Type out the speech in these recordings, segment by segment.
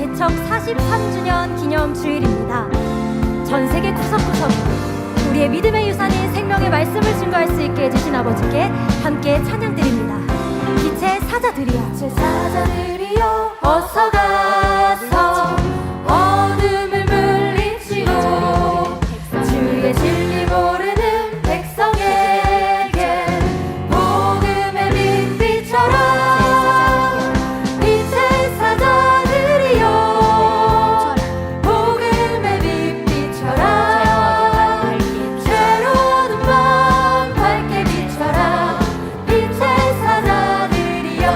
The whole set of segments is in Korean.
개척 43주년 기념 주일입니다. 전 세계 구석구석에 우리의 믿음의 유산인 생명의 말씀을 증거할 수 있게 해주신 아버지께 함께 찬양드립니다. 빛의 사자들이여 어서 가서 어둠을 물리치고 주의 진리 모르는 백성에게 복음의 빛 비춰라. 빛의 사자들이여 복음의 빛 비춰라. 새로운 밤 밝게 비춰라. 빛의 사자들이여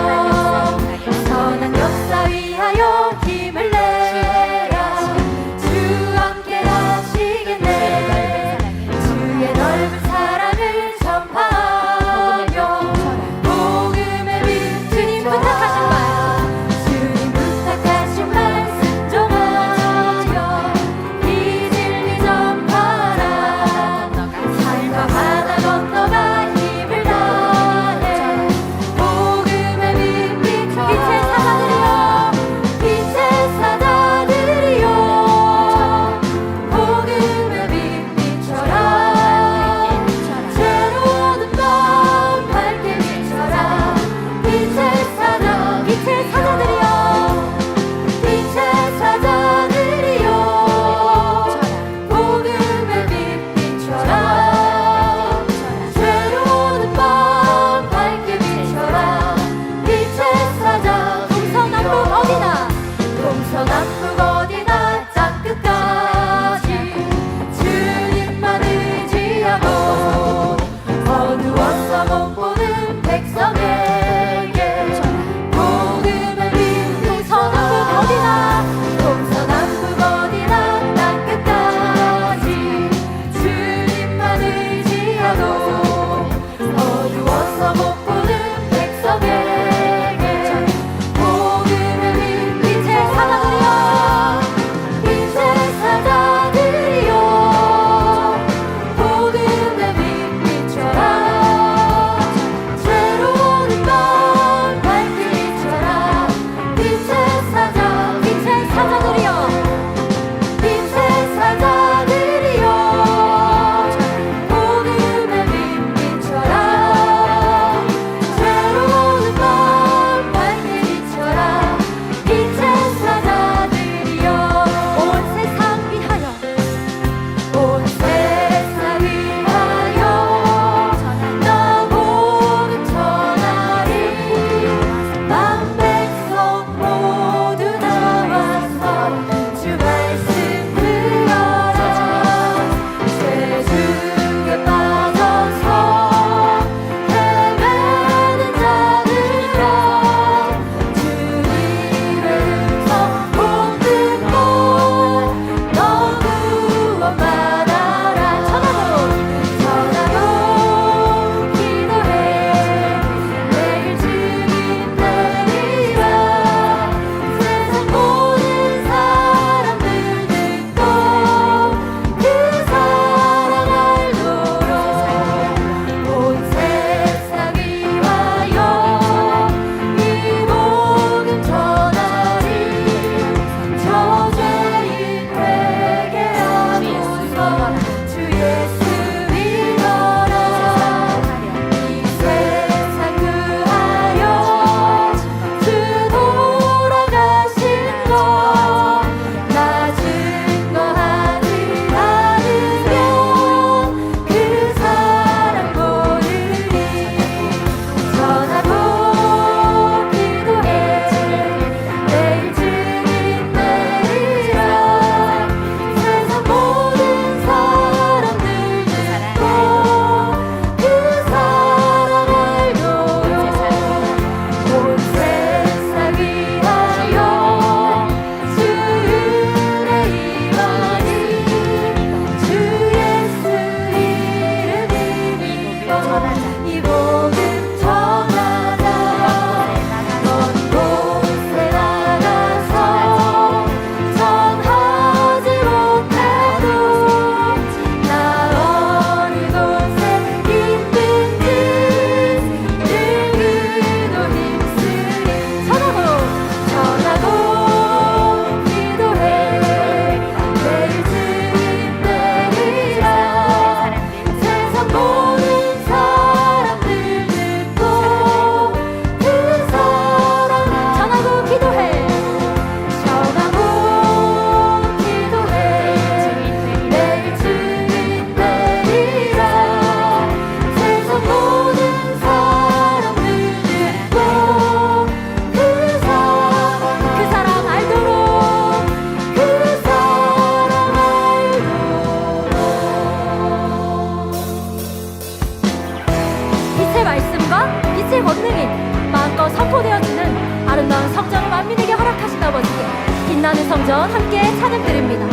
하늘에서 선포되어지는 아름다운 성전을 만민에게 허락하신 아버지께 빛나는 성전 함께 찬양드립니다.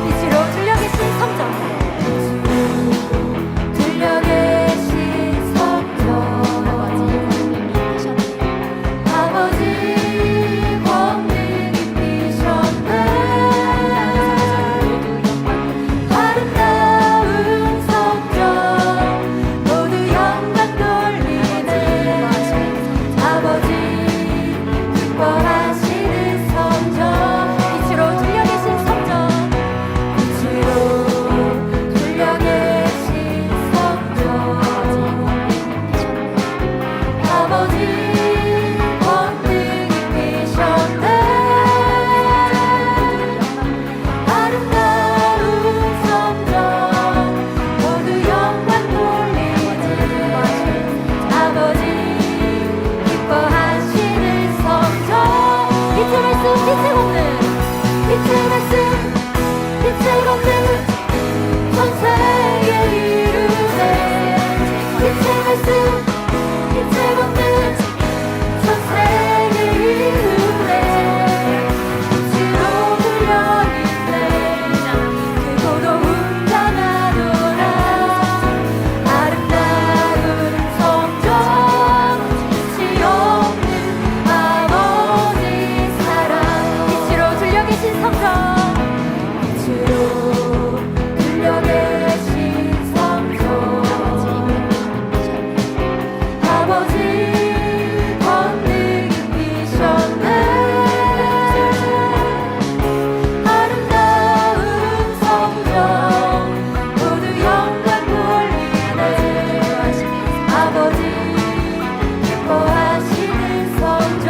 빛으로 들려 계신 성전, 들려 계신 성전, 아버지 권능 입히셨네. 아름다운 성전 모두 영광 돌리네. 아버지 기뻐하시는 성전, 빛으로 들려 계신 성전, 빛으로 들려 계신 성전, 아버지 권능 입히셨네. 아름다운 성전 모두 영광 돌리네. 아버지 기뻐하시는 성전, 빛의 말씀 빛의 권능, 빛의 말씀 빛의 권능 전세에 이르네. 빛의 말씀 빛의 권능 전세에 이르네. 빛으로 불려있네. 크고도 웅장하도다. 아름다운 성전 끝이 없는 아버지 사랑, 빛으로 들려 계신 성전, 빛으로 들려 계신 성전, 아버지 권능 입히셨네. 아름다운 성전 모두 영광 돌리네. 아버지 기뻐하시는 성전,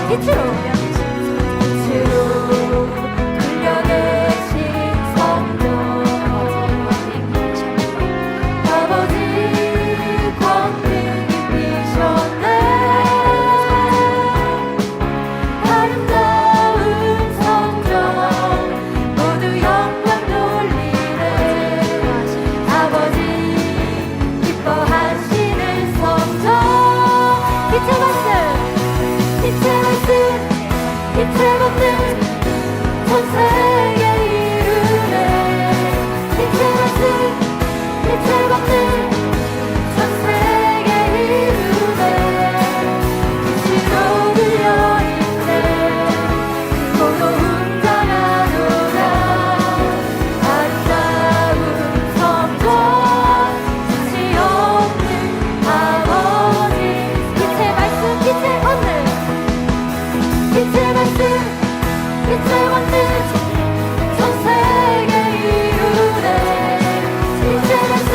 빛으로 들려 계신 성전, 아버지 권능 입히셨네. 아름다운 성전 모두 영광 돌리네. 아버지 기뻐하시는 성전, 빛의 말씀 빛의 말씀 빛의 권능 전세에 이르네. 빛의 말씀 빛의 권능 전세에 이르네. 빛으로 들려있네. 크고도 웅장하도다. 아름다운 성전 끝이 없는 아버지. 빛의 말씀 빛의 권능, 빛의 말씀 빛의 권능 전세에 이르네. 빛의 말씀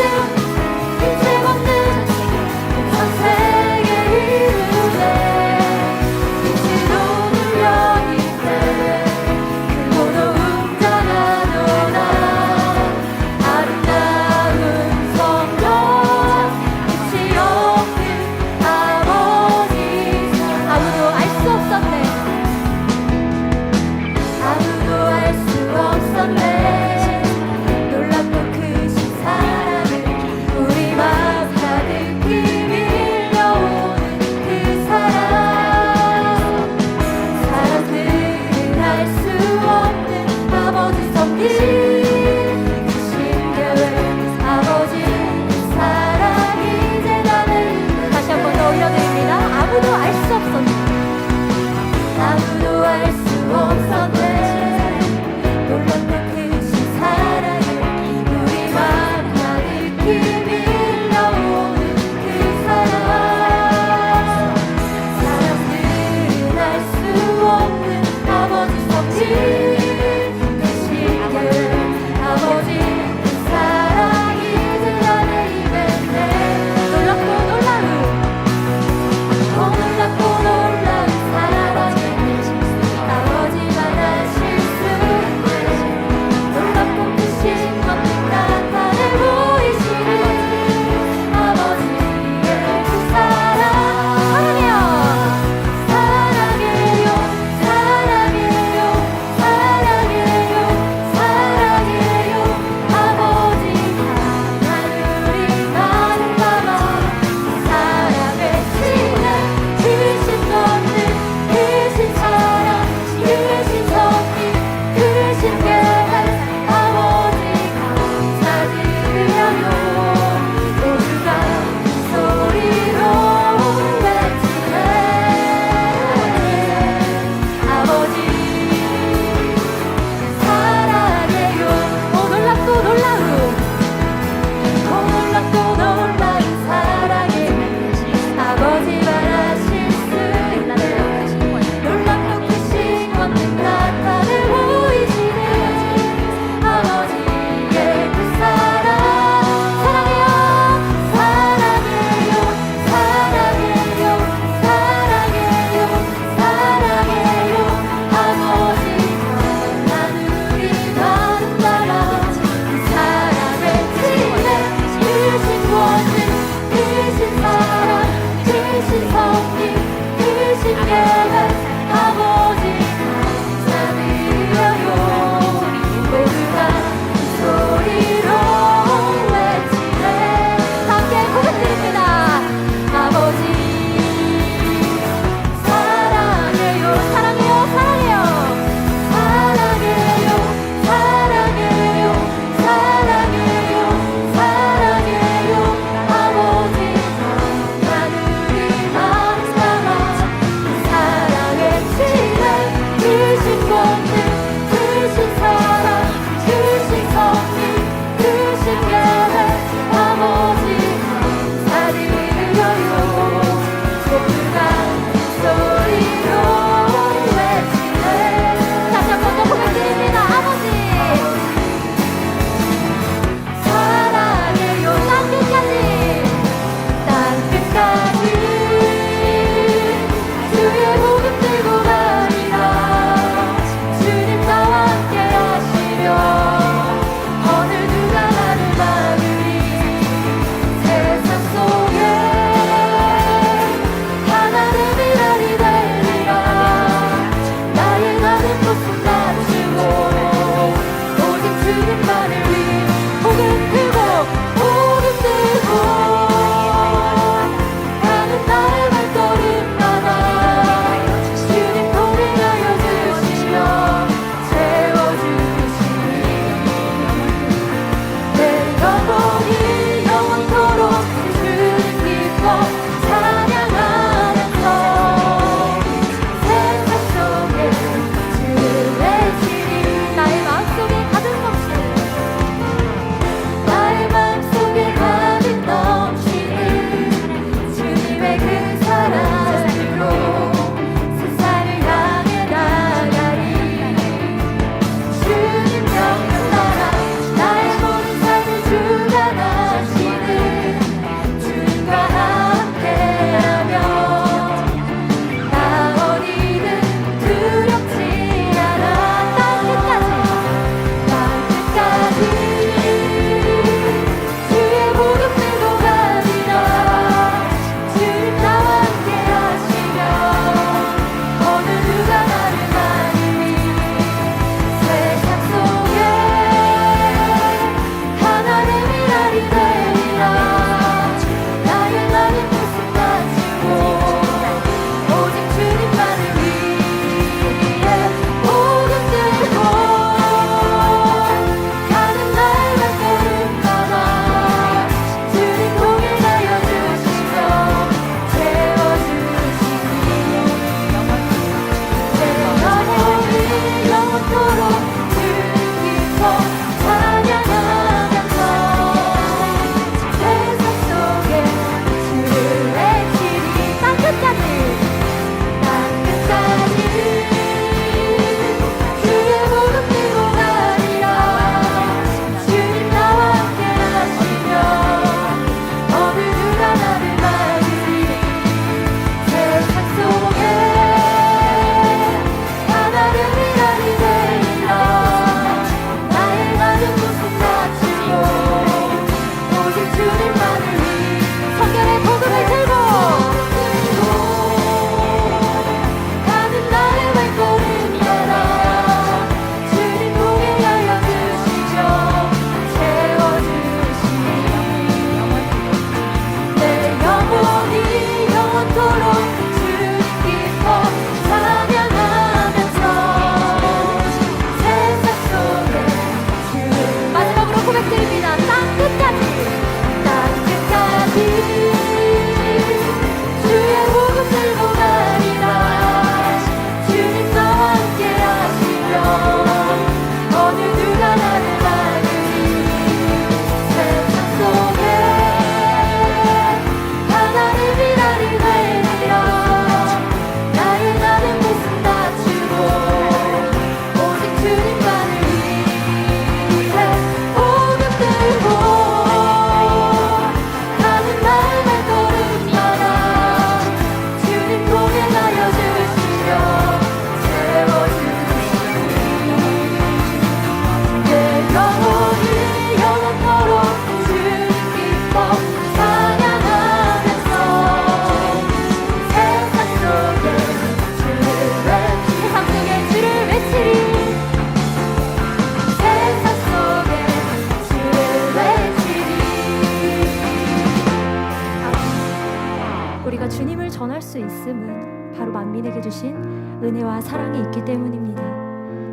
경험할 수 있음은 바로 만민에게 주신 은혜와 사랑이 있기 때문입니다.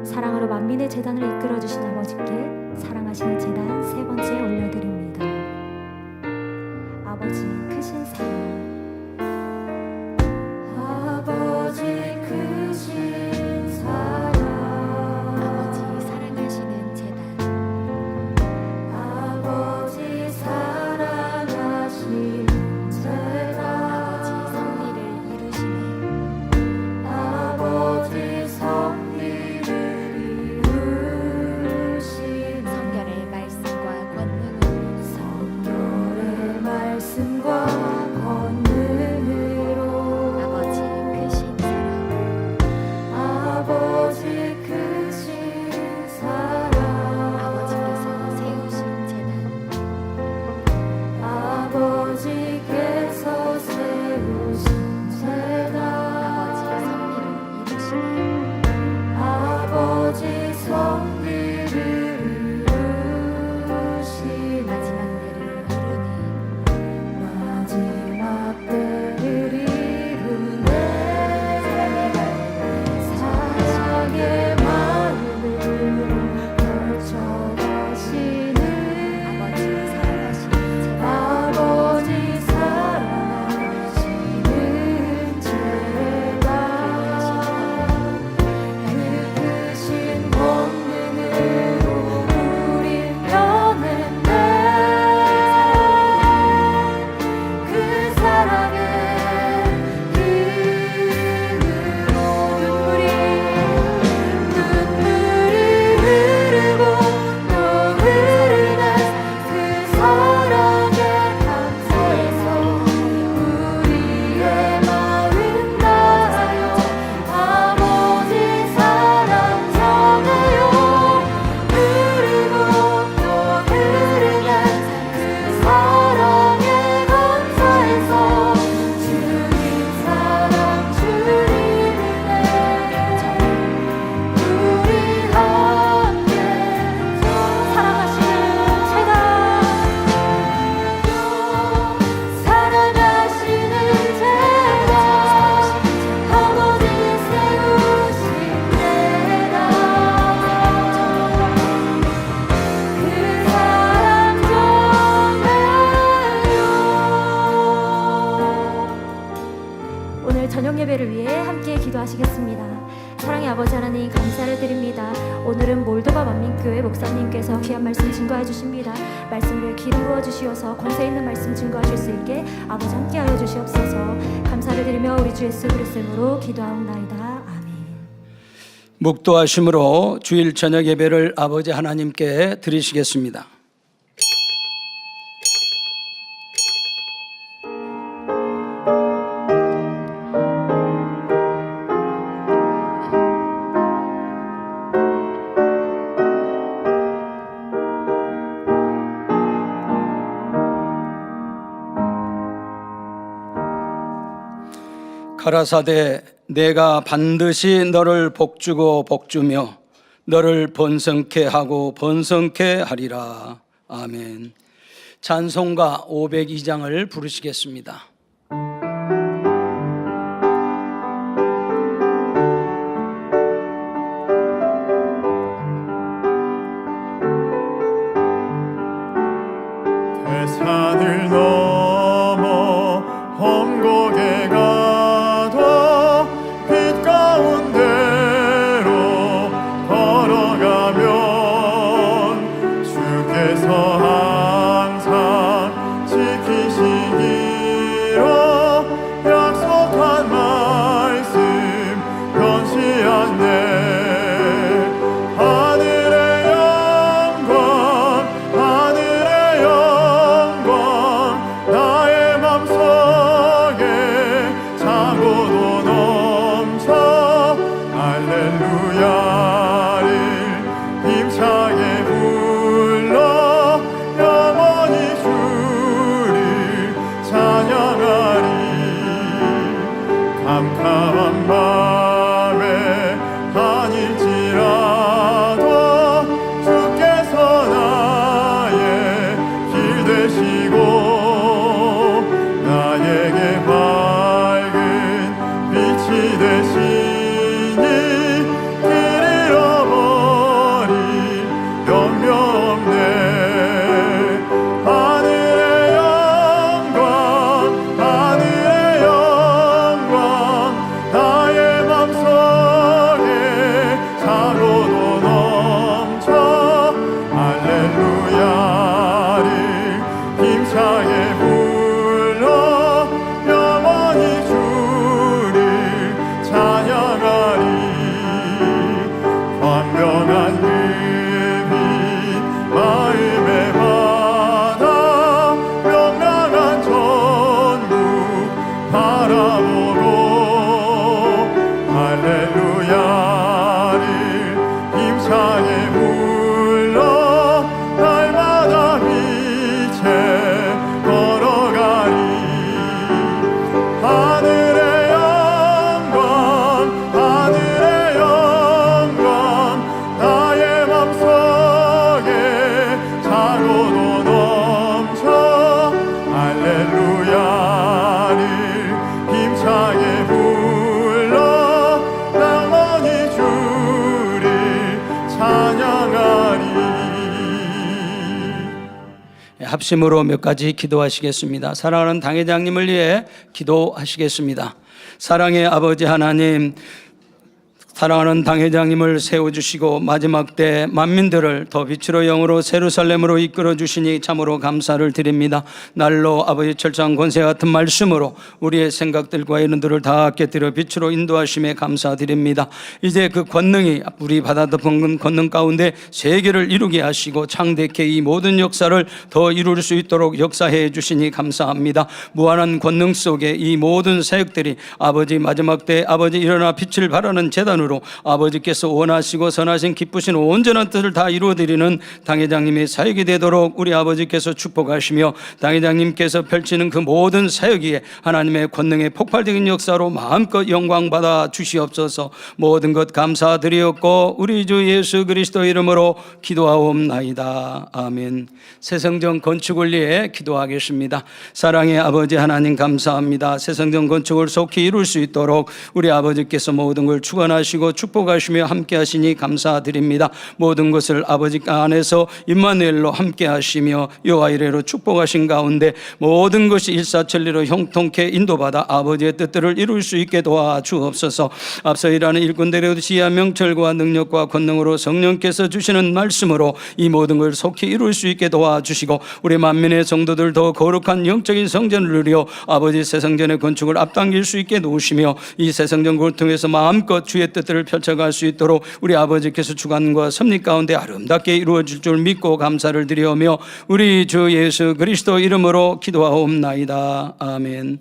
사랑으로 만민의 제단을 이끌어 주신 아버지께 사랑하시는 제단 세 번째 올려드립니다. 아버지 크신 사랑, 아버지 크신 사랑, 아버지 사랑하시는 제단, 아버지 사랑하신 제단, 아버지 섭리를 이루시네. 아버지 섭리를 이루신 성결의 말씀과 권능으로 성결의 말씀과 권능으로 아버지 크신 사랑, 아버지 크신 사랑, 아버지께서 세우신 제단, 아버지께서 세우신 제단, 아버지 섭리를 이루시네. 아버지 섭리를 이루시네. 마지막 때를 이루네. 마지막 때를 이루네. 사랑의 마음을 펼쳐가시는 아버지 사랑하시는 제단, 아버지 사랑하시는 제단, 그 크신 권능으로 우린 변했네. 그 사랑의 힘으로 눈물이 흐르고 또 흐르는 그 사랑에 감사해서 우리의 마음 다하여 아버지 사랑 전하여 흐르고 또 흐르는 그 사랑에 감사해서 주님 사랑 주님 은혜 우리 함께 사랑하시는 제단, 사랑하시는 제단, 아버지 세우신 제단, 그 사랑 전해요. 오늘 저녁 예배를 위해 함께 기도하시겠습니다. 사랑의 아버지 하나님 감사를 드립니다. 오늘은 몰도바 만민교회 목사님께서 귀한 말씀 증거해 주십니다. 말씀 위에 기름 부어 주시어서 권세 있는 말씀 증거하실 수 있게 아버지 함께하여 주시옵소서. 감사를 드리며 우리 주 예수 그리스도 이름으로 기도하옵나이다. 아멘. 묵도하심으로 주일 저녁 예배를 아버지 하나님께 드리시겠습니다. 가라사대 내가 반드시 너를 복주고 복주며 너를 번성케 하고 번성케 하리라. 아멘. 찬송가 502장을 부르시겠습니다. 산을 넘어 험곡에 가도 빛 가운데로 걸어가면 주께서 항상 지키시기를 합심으로 몇 가지 기도하시겠습니다. 사랑하는 당회장님을 위해 기도하시겠습니다. 사랑의 아버지 하나님, 사랑하는 당회장님을 세워주시고 마지막 때 만민들을 더 빛으로 영으로 예루살렘으로 이끌어 주시니 참으로 감사를 드립니다. 날로 아버지 철저한 권세 같은 말씀으로 우리의 생각들과 이런들을 다 깨뜨려 빛으로 인도하심에 감사드립니다. 이제 그 권능이 우리 받아듣은 권능 가운데 세계를 이루게 하시고 창대케 이 모든 역사를 더 이룰 수 있도록 역사해 주시니 감사합니다. 무한한 권능 속에 이 모든 사역들이 아버지 마지막 때 아버지 일어나 빛을 발하는 재단으로 아버지께서 원하시고 선하신 기쁘신 온전한 뜻을 다 이루어드리는 당회장님의 사역이 되도록 우리 아버지께서 축복하시며 당회장님께서 펼치는 그 모든 사역 위에 하나님의 권능의 폭발적인 역사로 마음껏 영광받아 주시옵소서. 모든 것 감사드리었고 우리 주 예수 그리스도 이름으로 기도하옵나이다. 아멘. 새성전 건축을 위해 기도하겠습니다. 사랑의 아버지 하나님 감사합니다. 새성전 건축을 속히 이룰 수 있도록 우리 아버지께서 모든 걸 주관하시고 축복하시며 함께 하시니 감사드립니다. 모든 것을 아버지 안에서 임마누엘로 함께 하시며 여호와 이레로 축복하신 가운데 모든 것이 일사천리로 형통케 인도받아 아버지의 뜻들을 이룰 수 있게 도와주옵소서. 앞서 일하는 일꾼들의 지혜와 명철과 능력과 권능으로 성령께서 주시는 말씀으로 이 모든 걸 속히 이룰 수 있게 도와주시고 우리 만민의 성도들 더 거룩한 영적인 성전을 누려 아버지 새 성전의 건축을 앞당길 수 있게 도우시며 이 새 성전을 통해서 마음껏 주의 뜻들을 펼쳐갈 수 있도록 우리 아버지께서 주관과 섭리 가운데 아름답게 이루어질 줄 믿고 감사를 드리오며 우리 주 예수 그리스도 이름으로 기도하옵나이다. 아멘.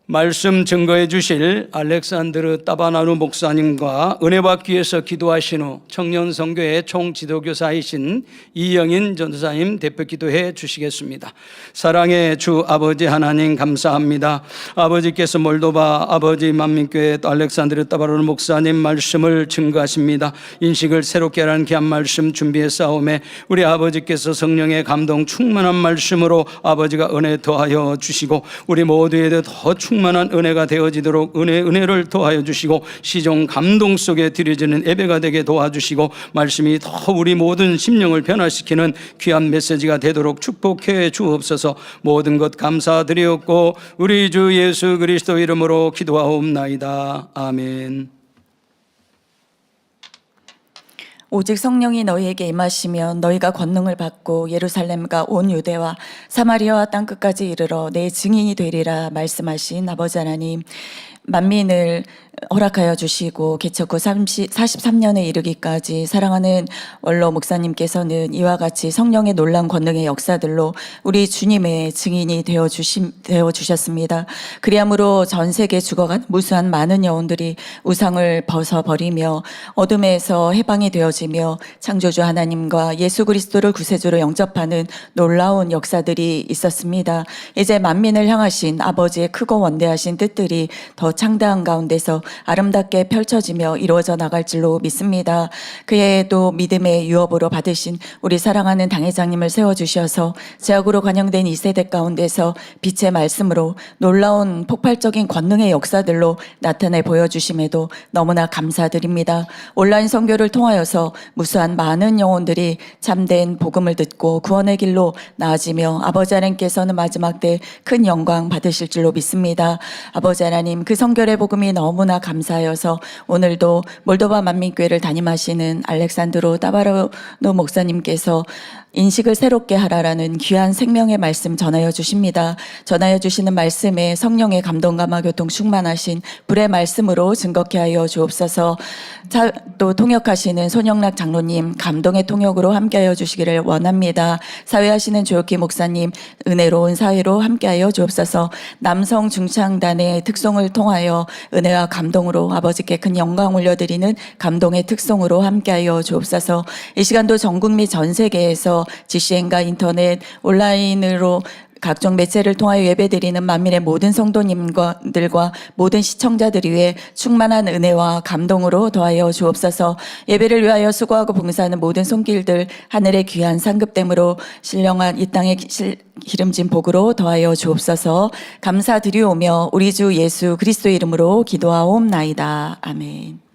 말씀 증거해 주실 알렉산드르 따바나누 목사님과 은혜 받기 위해서 기도하신 후 청년 선교회 총지도교사이신 이영인 전도사님 대표 기도해 주시겠습니다. 사랑의 주 아버지 하나님 감사합니다. 아버지께서 몰도바 아버지 만민교회 알렉산드르 따바나누 목사님 말씀을 증거하십니다. 인식을 새롭게 하라는 귀한 말씀 준비해 싸움에 우리 아버지께서 성령의 감동 충만한 말씀으로 아버지가 은혜 더하여 주시고 우리 모두에게 더 충만한 은혜가 되어지도록 은혜를 더하여 주시고 시종 감동 속에 드려지는 예배가 되게 도와주시고 말씀이 더 우리 모든 심령을 변화시키는 귀한 메시지가 되도록 축복해 주옵소서. 모든 것 감사드리었고 우리 주 예수 그리스도 이름으로 기도하옵나이다. 아멘. 오직 성령이 너희에게 임하시면 너희가 권능을 받고 예루살렘과 온 유대와 사마리아와 땅끝까지 이르러 내 증인이 되리라 말씀하신 아버지 하나님, 만민을 허락하여 주시고 개척 후 43년에 이르기까지 사랑하는 원로 목사님께서는 이와 같이 성령의 놀라운 권능의 역사들로 우리 주님의 증인이 되어 주셨습니다. 그리함으로 전 세계 죽어간 무수한 많은 영혼들이 우상을 벗어버리며 어둠에서 해방이 되어지며 창조주 하나님과 예수 그리스도를 구세주로 영접하는 놀라운 역사들이 있었습니다. 이제 만민을 향하신 아버지의 크고 원대하신 뜻들이 더 창대한 가운데서 아름답게 펼쳐지며 이루어져 나갈 줄로 믿습니다. 그에도 믿음의 유업으로 받으신 우리 사랑하는 당회장님을 세워주셔서 제약으로 관영된 이 세대 가운데서 빛의 말씀으로 놀라운 폭발적인 권능의 역사들로 나타내 보여주심에도 너무나 감사드립니다. 온라인 선교를 통하여서 무수한 많은 영혼들이 참된 복음을 듣고 구원의 길로 나아지며 아버지 하나님께서는 마지막 때 큰 영광 받으실 줄로 믿습니다. 아버지 하나님, 그 성결의 복음이 너무나 감사하여서 오늘도 몰도바 만민교회를 담임하시는 알렉산드로 따바르노 목사님께서 인식을 새롭게 하라라는 귀한 생명의 말씀 전하여 주십니다. 전하여 주시는 말씀에 성령의 감동과 교통 충만하신 불의 말씀으로 증거케 하여 주옵소서. 또 통역하시는 손영락 장로님 감동의 통역으로 함께하여 주시기를 원합니다. 사회하시는 조혁기 목사님 은혜로운 사회로 함께하여 주옵소서. 남성 중창단의 특성을 통하여 은혜와 감동으로 아버지께 큰 영광 올려드리는 감동의 특성으로 함께하여 주옵소서. 이 시간도 전국 및 전 세계에서 GCN과 인터넷 온라인으로 각종 매체를 통하여 예배드리는 만민의 모든 성도님들과 모든 시청자들 위해 충만한 은혜와 감동으로 더하여 주옵소서. 예배를 위하여 수고하고 봉사하는 모든 손길들 하늘의 귀한 상급됨으로 신령한 이 땅의 기름진 복으로 더하여 주옵소서. 감사드리오며 우리 주 예수 그리스도 이름으로 기도하옵나이다. 아멘.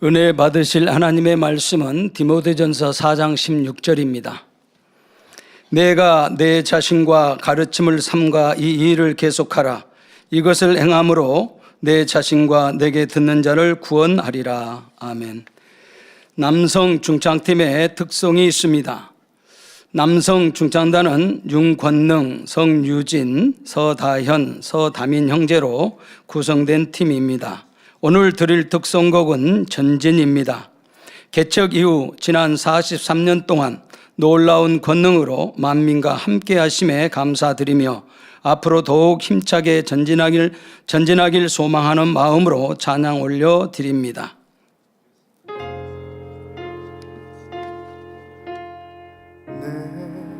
은혜 받으실 하나님의 말씀은 디모데전서 4장 16절입니다. 내가 내 자신과 가르침을 삼가 이 일을 계속하라. 이것을 행함으로 내 자신과 내게 듣는 자를 구원하리라. 아멘. 남성 중창팀의 특성이 있습니다. 남성 중창단은 윤권능, 성유진, 서다현, 서다민 형제로 구성된 팀입니다. 오늘 드릴 특성곡은 전진입니다. 개척 이후 지난 43년 동안 놀라운 권능으로 만민과 함께 하심에 감사드리며 앞으로 더욱 힘차게 전진하길 소망하는 마음으로 찬양 올려드립니다. 내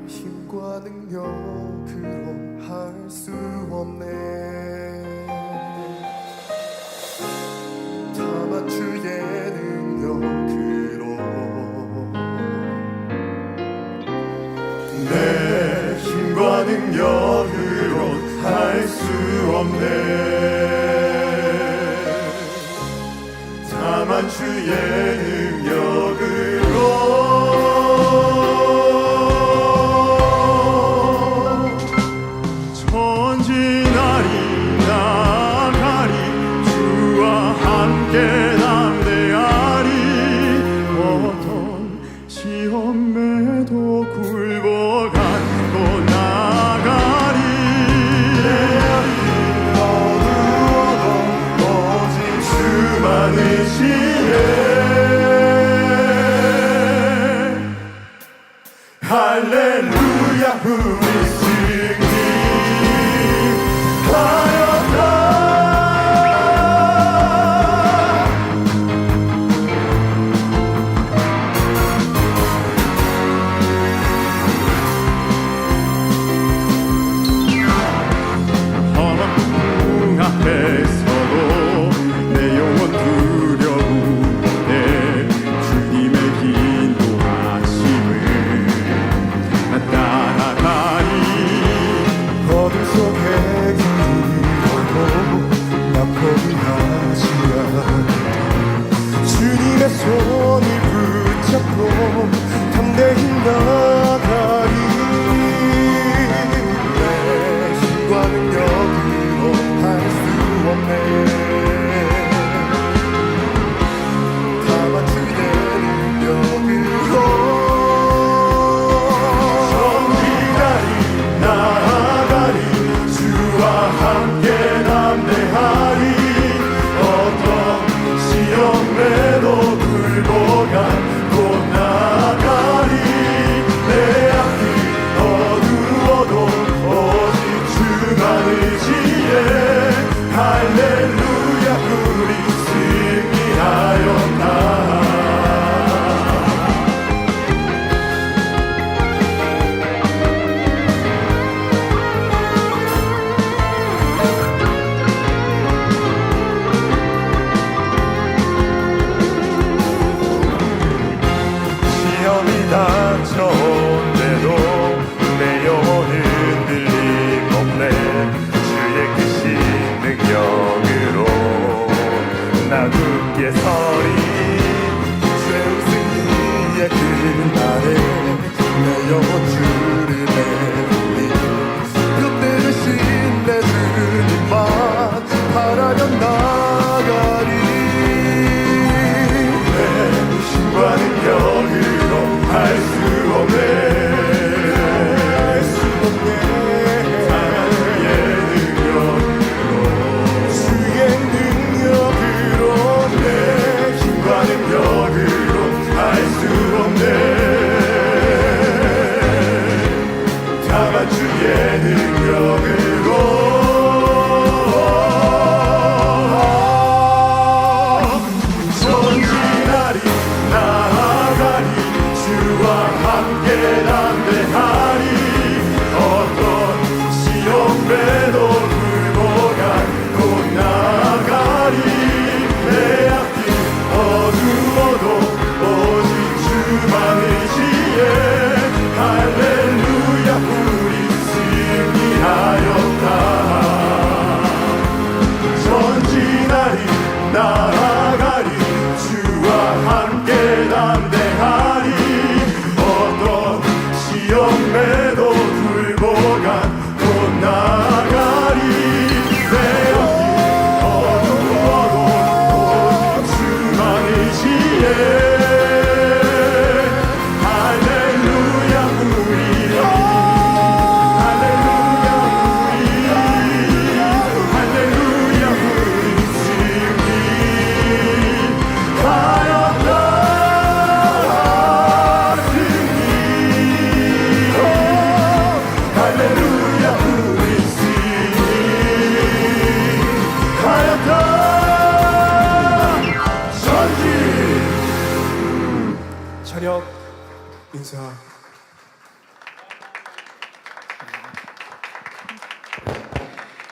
힘과 능력으로 할 수 없네. 다만 주의 능력으로 내 힘과 능력으로 할 수 없네. 다만 주의 능력으로 전진하리 나가리 주와 함께 담대하리. 어떤 시험에도 굴복하고 나가리. 어두워도 오직 주만 의지해. 할렐루야 우리 승리.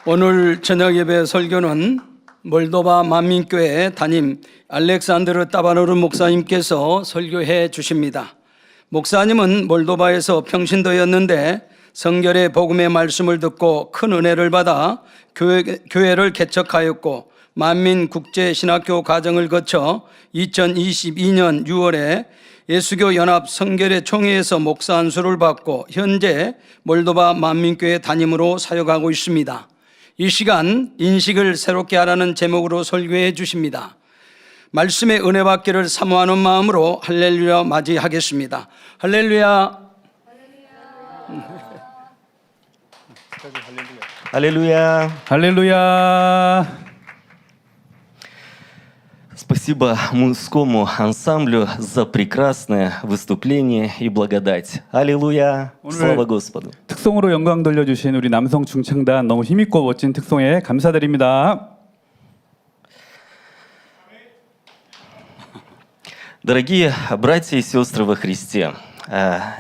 오늘 저녁 예배 설교는 몰도바 만민교회 담임 알렉산드르 따바노르 목사님께서 설교해 주십니다. 목사님은 몰도바에서 평신도였는데 성결의 복음의 말씀을 듣고 큰 은혜를 받아 교회를 개척하였고 만민국제신학교 과정을 거쳐 2022년 6월에 예수교 연합 성결의 총회에서 목사 안수를 받고 현재 몰도바 만민교회 담임으로 사역하고 있습니다. 이 시간 인식을 새롭게 하라는 제목으로 설교해 주십니다. 말씀의 은혜 받기를 사모하는 마음으로 할렐루야 맞이하겠습니다. 할렐루야. Аллилуйя! 할렐루야. Спасибо мужскому ансамблю за прекрасное выступление и благодать. Аллилуйя! Слава Господу! 특송으로 영광 돌려주신 우리 남성 중창단 너무 힘있고 멋진 특송에 감사드립니다. Дорогие братья и сестры во Христе,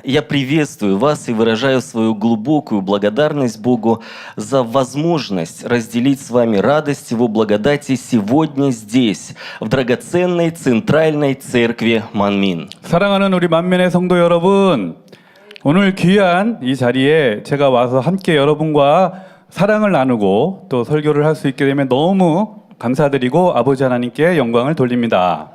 я приветствую вас и выражаю свою глубокую благодарность Богу за возможность разделить с вами радость Его благодати сегодня здесь, в драгоценной центральной церкви Манмин. 사랑하는 우리 만민의 성도 여러분, 오늘 귀한 이 자리에 제가 와서 함께 여러분과 사랑을 나누고 또 설교를 할 수 있게 되면 너무 감사드리고 아버지 하나님께 영광을 돌립니다.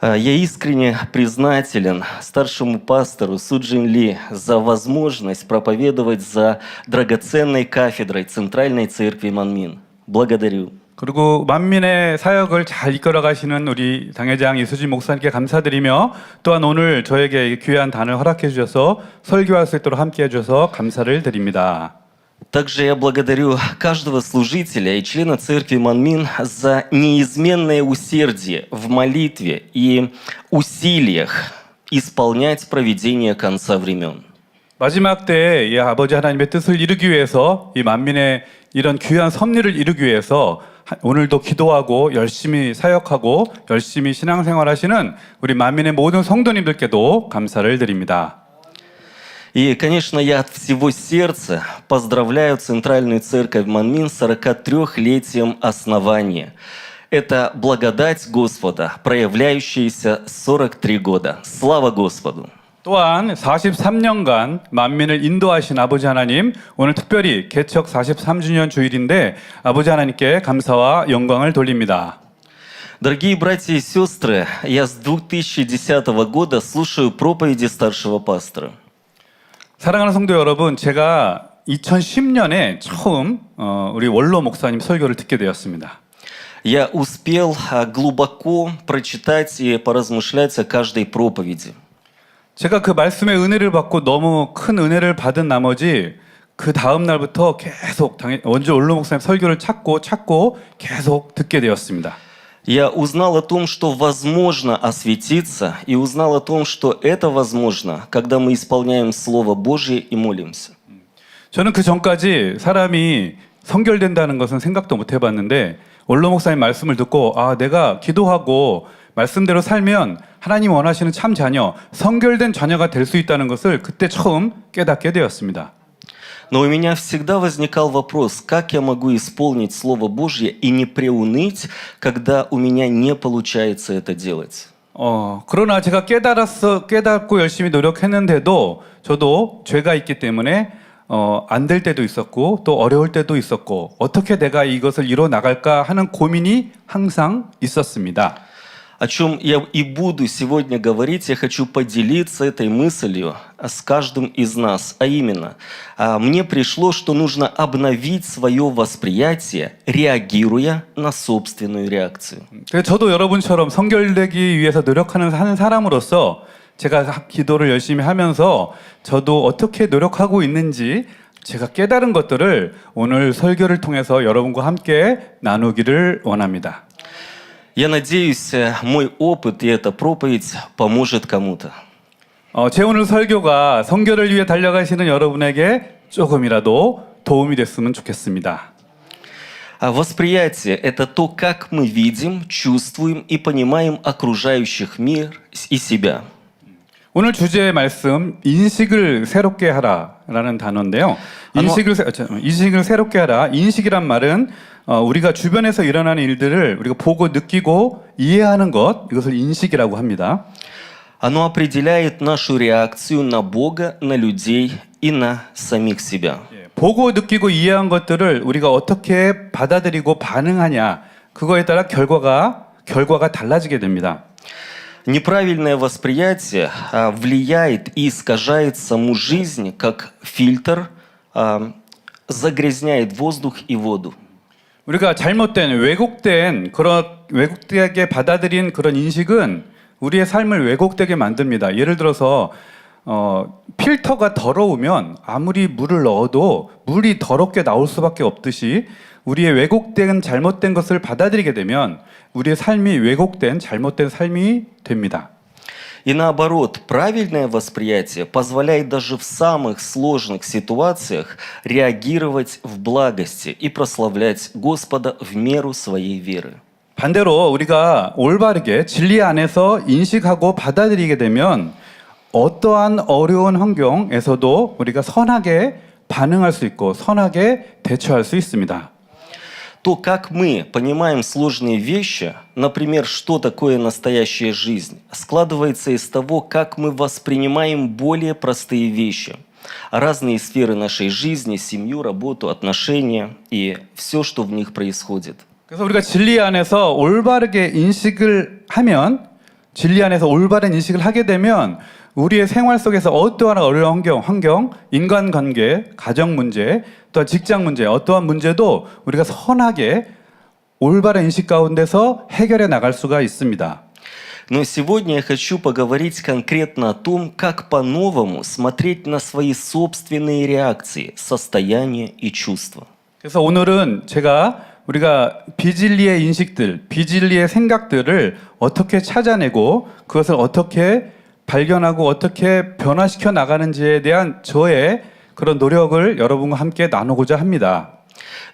Я искренне признателен старшему пастору Суджин Ли за возможность проповедовать за драгоценной кафедрой Центральной Церкви Манмин. Благодарю. 그리고 만민의 사역을 잘 이끌어 가시는 우리 당회장 이수진 목사님께 감사드리며 또한 오늘 저에게 귀한 단을 허락해 주셔서 설교할 수 있도록 함께 해 주셔서 감사를 드립니다. Также я благодарю каждого служителя и члена церкви Манмин за неизменное усердие в молитве и усилиях исполнять провидение конца времен. 마지막 때에 이 아버지 하나님의 뜻을 이루기 위해서 이 만민의 이런 귀한 섭리를 이루기 위해서 오늘도 기도하고 열심히 사역하고 열심히 신앙생활하시는 우리 만민의 모든 성도님들께도 감사를 드립니다. И, конечно, я от всего сердца поздравляю Центральную Церковь Манмин с 43-летием основания. Это благодать Господа, проявляющаяся 43 года. Слава Господу! 또한 43년간 만민을 인도하신 아버지 하나님, 오늘 특별히 개척 43주년 주일인데 아버지 하나님께 감사와 영광을 돌립니다. Дорогие братья и сестры, я с 2010 года слушаю проповеди старшего пастора. 사랑하는 성도 여러분, 제가 2010년에 처음 우리 원로 목사님 설교를 듣게 되었습니다. Я успел глубоко прочитать и поразмышлять о каждой проповеди. 제가 그 말씀의 은혜를 받고 너무 큰 은혜를 받은 나머지 그 다음 날부터 계속 원주 원로 목사님 설교를 찾고 계속 듣게 되었습니다. Я узнал о том, что возможно осветиться, и узнал о том, что это возможно, когда мы исполняем Слово Божье и молимся. 저는 그 전까지 사람이 성결된다는 것은 생각도 못 해봤는데 원로 목사님 말씀을 듣고 내가 기도하고 말씀대로 살면 하나님 원하시는 참 자녀, 성결된 자녀가 될 수 있다는 것을 그때 처음 깨닫게 되었습니다. Но у меня всегда возникал вопрос, как я могу исполнить Слово Божье и не преуныть, когда у меня не получается это делать. 그러나 제가 깨닫고 열심히 노력했는데도 저도 죄가 있기 때문에 안 될 때도 있었고 또 어려울 때도 있었고 어떻게 내가 이것을 이뤄 나갈까 하는 고민이 항상 있었습니다. О чем я и буду сегодня говорить, я хочу поделиться этой мыслью с каждым из нас. А именно, мне пришло, что нужно обновить свое восприятие, реагируя на собственную реакцию. 저도 여러분처럼 성결되기 위해서 노력하는 한 사람으로서 제가 기도를 열심히 하면서 저도 어떻게 노력하고 있는지 제가 깨달은 것들을 오늘 설교를 통해서 여러분과 함께 나누기를 원합니다. Я надеюсь, мой опыт и эта проповедь поможет кому-то. 제 오늘 설교가 성결을 위해 달려가시는 여러분에게 조금이라도 도움이 됐으면 좋겠습니다. Восприятие – это то, как мы видим, чувствуем и понимаем окружающих мир и себя. 오늘 주제의 말씀 인식을 새롭게 하라라는 단어인데요. 인식을 새롭게 하라. 인식이란 말은 우리가 주변에서 일어나는 일들을 우리가 보고 느끼고 이해하는 것, 이것을 인식이라고 합니다. Оно определяет нашу реакцию на Бога, на людей и на самих себя. 보고 느끼고 이해한 것들을 우리가 어떻게 받아들이고 반응하냐, 그거에 따라 결과가 달라지게 됩니다. Неправильное восприятие влияет и искажает саму жизнь, как фильтр загрязняет воздух и воду. 우리가 잘못된 왜곡되게 받아들인 그런 인식은 우리의 삶을 왜곡되게 만듭니다. 예를 들어서 필터가 더러우면 아무리 물을 넣어도 물이 더럽게 나올 수밖에 없듯이 우리의 왜곡된 잘못된 것을 받아들이게 되면 우리의 삶이 왜곡된 잘못된 삶이 됩니다. И наоборот, правильное восприятие позволяет даже в самых сложных ситуациях реагировать в благости и прославлять Господа в меру своей веры. 반대로 우리가 올바르게 진리 안에서 인식하고 받아들이게 되면 어떠한 어려운 환경에서도 우리가 선하게 반응할 수 있고 선하게 대처할 수 있습니다. То, как мы понимаем сложные вещи, например, что такое настоящая жизнь, складывается из того, как мы воспринимаем более простые вещи. Разные сферы нашей жизни, семью, работу, отношения и все, что в них происходит. 그래서 우리가 진리 안에서 올바르게 인식을 하면, 진리 안에서 올바른 인식을 하게 되면 우리의 생활 속에서 어떠한 어려운 환경, 인간관계, 가정 문제, 또 직장 문제, 어떠한 문제도 우리가 선하게 올바른 인식 가운데서 해결해 나갈 수가 있습니다. Но сегодня я хочу поговорить конкретно о том, как по-новому смотреть на свои собственные реакции, состояния и чувства. 그래서 오늘은 우리가 비진리의 인식들, 비진리의 생각들을 어떻게 찾아내고 그것을 어떻게 발견하고 어떻게 변화시켜 나가는지에 대한 저의 그런 노력을 여러분과 함께 나누고자 합니다.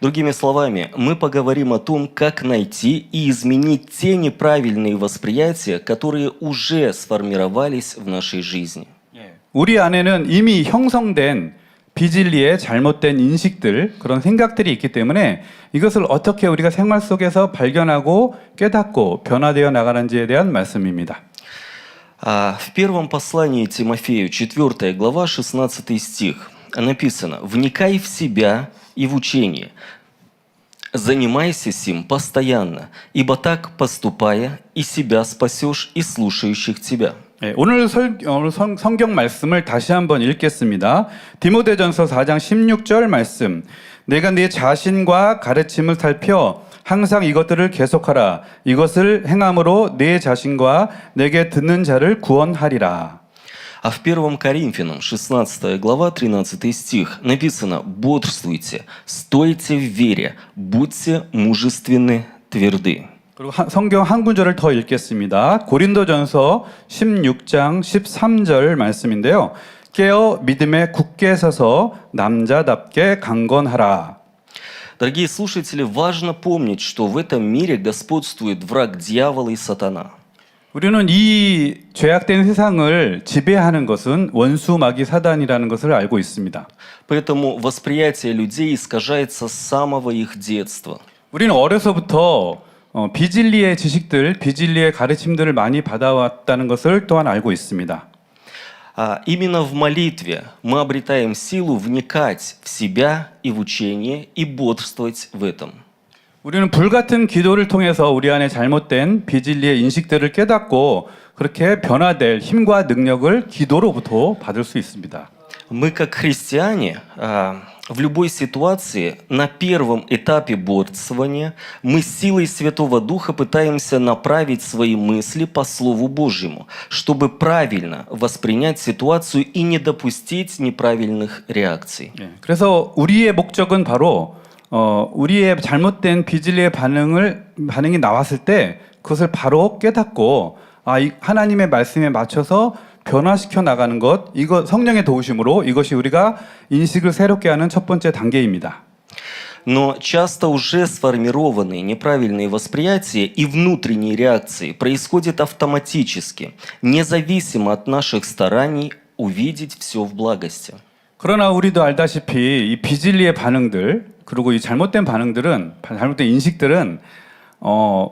Другими словами, мы поговорим о том, как найти и изменить те неправильные восприятия, которые уже сформировались в нашей жизни. 우리 안에는 이미 형성된 비진리의 잘못된 인식들, 그런 생각들이 있기 때문에 이것을 어떻게 우리가 생활 속에서 발견하고 깨닫고 변화되어 나가는지에 대한 말씀입니다. В первом послании Тимофею, 4 глава, 16 стих, написано: «Вникай в себя и в учение, занимайся сим постоянно, ибо так, поступая, и себя спасешь, и слушающих тебя». 오늘 성경 말씀을 다시 한번 읽겠습니다. 디모데전서 4장 16절 말씀. 내가 네 자신과 가르침을 살펴 항상 이것들을 계속하라. 이것을 행함으로 네 자신과 내게 듣는 자를 구원하리라. А в 1 Коринфянам, 16 глава, 13 стих, написано: «Бодрствуйте, стойте в вере, будьте мужественны, тверды». 그리고 성경 한 구절을 더 읽겠습니다. 고린도전서 16장 13절 말씀인데요. 깨어 믿음에 굳게 서서 남자답게 강건하라. Дорогие слушатели, важно помнить, что в этом мире господствует враг дьявола и сатана. 우리는 이 죄악된 세상을 지배하는 것은 원수 마귀 사단이라는 것을 알고 있습니다. Поэтому восприятие людей искажается с самого их детства. 우리는 어려서부터 비진리의 지식들, 비진리의 가르침들을 많이 받아왔다는 것을 또한 알고 있습니다. Именно в молитве мы обретаем силу вникать в себя и в учение и бодрствовать в этом. 우리는 불같은 기도를 통해서 우리 안에 잘못된 비진리의 인식들을 깨닫고 그렇게 변화될 힘과 능력을 기도로부터 받을 수 있습니다. Мы, как христиане, в любой ситуации на первом этапе бодрствования мы силой Святого Духа пытаемся направить свои мысли по Слову Божьему, чтобы правильно воспринять ситуацию и не допустить неправильных реакций. 그래서 우리의 목적은 바로 우리의 잘못된 비진리의 반응이 나왔을 때 그것을 바로 깨닫고 하나님의 말씀에 맞춰서 변화시켜 나가는 것, 이거 성령의 도우심으로 이것이 우리가 인식을 새롭게 하는 첫 번째 단계입니다. Но часто уже сформированные неправильные восприятия и внутренние реакции происходят автоматически, независимо от наших стараний увидеть все в благости. 그러나 우리도 알다시피 이 비진리의 반응들 그리고 이 잘못된 반응들은 잘못된 인식들은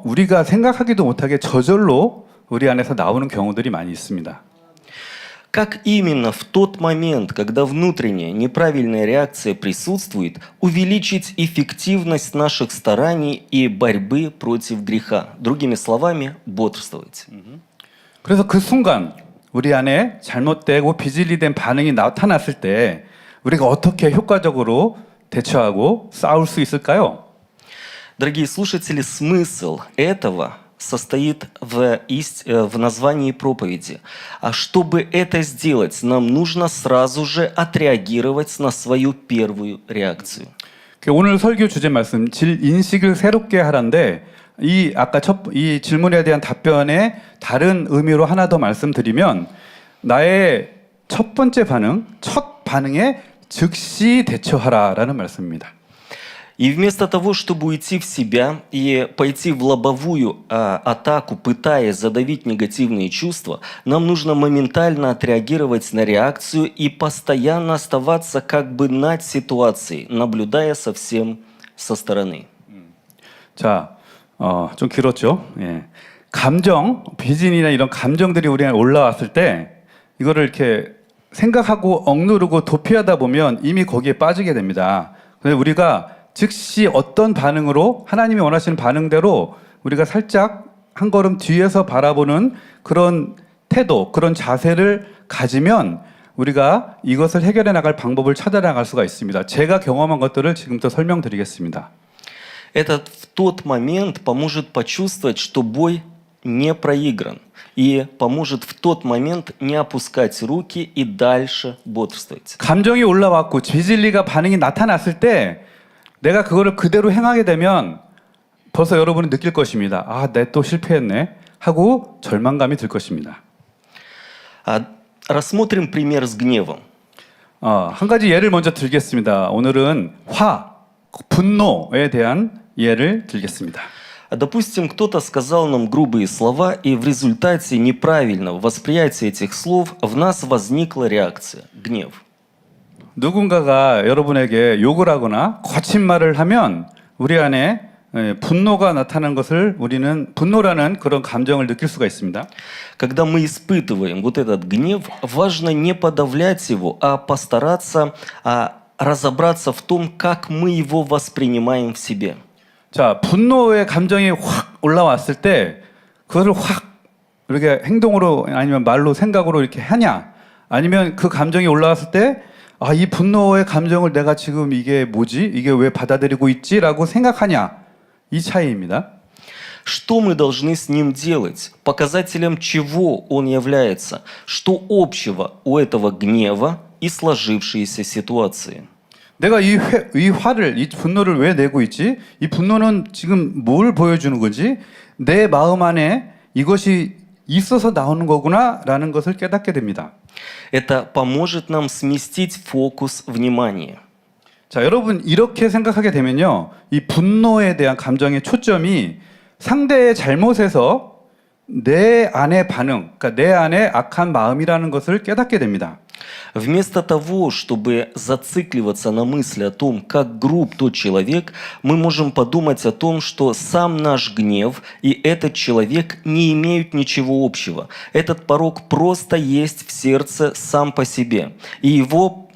우리가 생각하기도 못하게 저절로 우리 안에서 나오는 경우들이 많이 있습니다. Как именно в тот момент, когда внутренняя неправильная реакция присутствует, увеличить эффективность наших стараний и борьбы против греха? Другими словами, бодрствовать. 그래서 그 순간 우리 안에 잘못되고 비진리된 반응이 나타났을 때 우리가 어떻게 효과적으로 대처하고 싸울 수 있을까요? Дорогие слушатели, смысл этого состоит в названии проповеди. А чтобы это сделать, нам нужно сразу же отреагировать на свою первую реакцию. 오늘 설교 주제 말씀 인식을 새롭게 하란데 아까 이 질문에 대한 답변에 다른 의미로 하나 더 말씀드리면 나의 첫 번째 반응, 첫 반응에 즉시 대처하라라는 말씀입니다. И вместо того, чтобы уйти в себя и пойти в лобовую атаку, пытаясь задавить негативные чувства, нам нужно моментально отреагировать на реакцию и постоянно оставаться как бы над ситуацией, наблюдая совсем со стороны. 자, 좀 길었죠. 예. 감정, 비진이나 이런 감정들이 우리 안에 올라왔을 때 이거를 이렇게 생각하고 억누르고 도피하다 보면 이미 거기에 빠지게 됩니다. 그래서 우리가 즉시 어떤 반응으로 하나님이 원하시는 반응대로 우리가 살짝 한 걸음 뒤에서 바라보는 그런 태도, 그런 자세를 가지면 우리가 이것을 해결해 나갈 방법을 찾아 나갈 수가 있습니다. 제가 경험한 것들을 지금부터 설명드리겠습니다. Это в тот момент поможет почувствовать, что бой не проигран. И поможет в тот момент не опускать руки и дальше бодрствовать. 감정이 올라왔고 비진리가 반응이 나타났을 때 내가 그거를 그대로 행하게 되면 벌써 여러분이 느낄 것입니다. 아, 내 또 실패했네 하고 절망감이 들 것입니다. Рассмотрим пример с гневом. 한 가지 예를 먼저 들겠습니다. 오늘은 분노에 대한 예를 들겠습니다. Допустим, кто-то сказал нам грубые слова, и в результате неправильного восприятия этих слов в нас возникла реакция – гнев. 누군가가 여러분에게 욕을 하거나 거친 말을 하면 우리 안에 분노가 나타나는 것을 우리는 분노라는 그런 감정을 느낄 수가 있습니다. Когда мы испытываем вот этот гнев, важно не подавлять его, а постараться разобраться в том, как мы его воспринимаем в себе. 자, 분노의 감정이 확 올라왔을 때 그것을 확 이렇게 행동으로 아니면 말로 생각으로 이렇게 하냐? 아니면 그 감정이 올라왔을 때 이 분노의 감정을 내가 지금 이게 뭐지? 이게 왜 받아들이고 있지? 라고 생각하냐? 이 차이입니다. Что мы должны с ним делать? Показателем чего он является? Что общего у этого гнева и сложившейся ситуации? 내가 이 분노를 왜 내고 있지? 이 분노는 지금 뭘 보여주는 거지? 내 마음 안에 이것이 있어서 나오는 거구나 라는 것을 깨닫게 됩니다. Это поможет нам сместить фокус внимания. 자, 여러분 이렇게 생각하게 되면요. 이 분노에 대한 감정의 초점이 상대의 잘못에서 내 안의 반응, 그러니까 내 안에 악한 마음이라는 것을 깨닫게 됩니다. Вместо того, чтобы зацикливаться на мысли о том, как груб тот человек, мы можем подумать о том, что сам наш гнев и этот человек не имеют ничего общего. Этот порок просто есть в сердце сам по себе. И его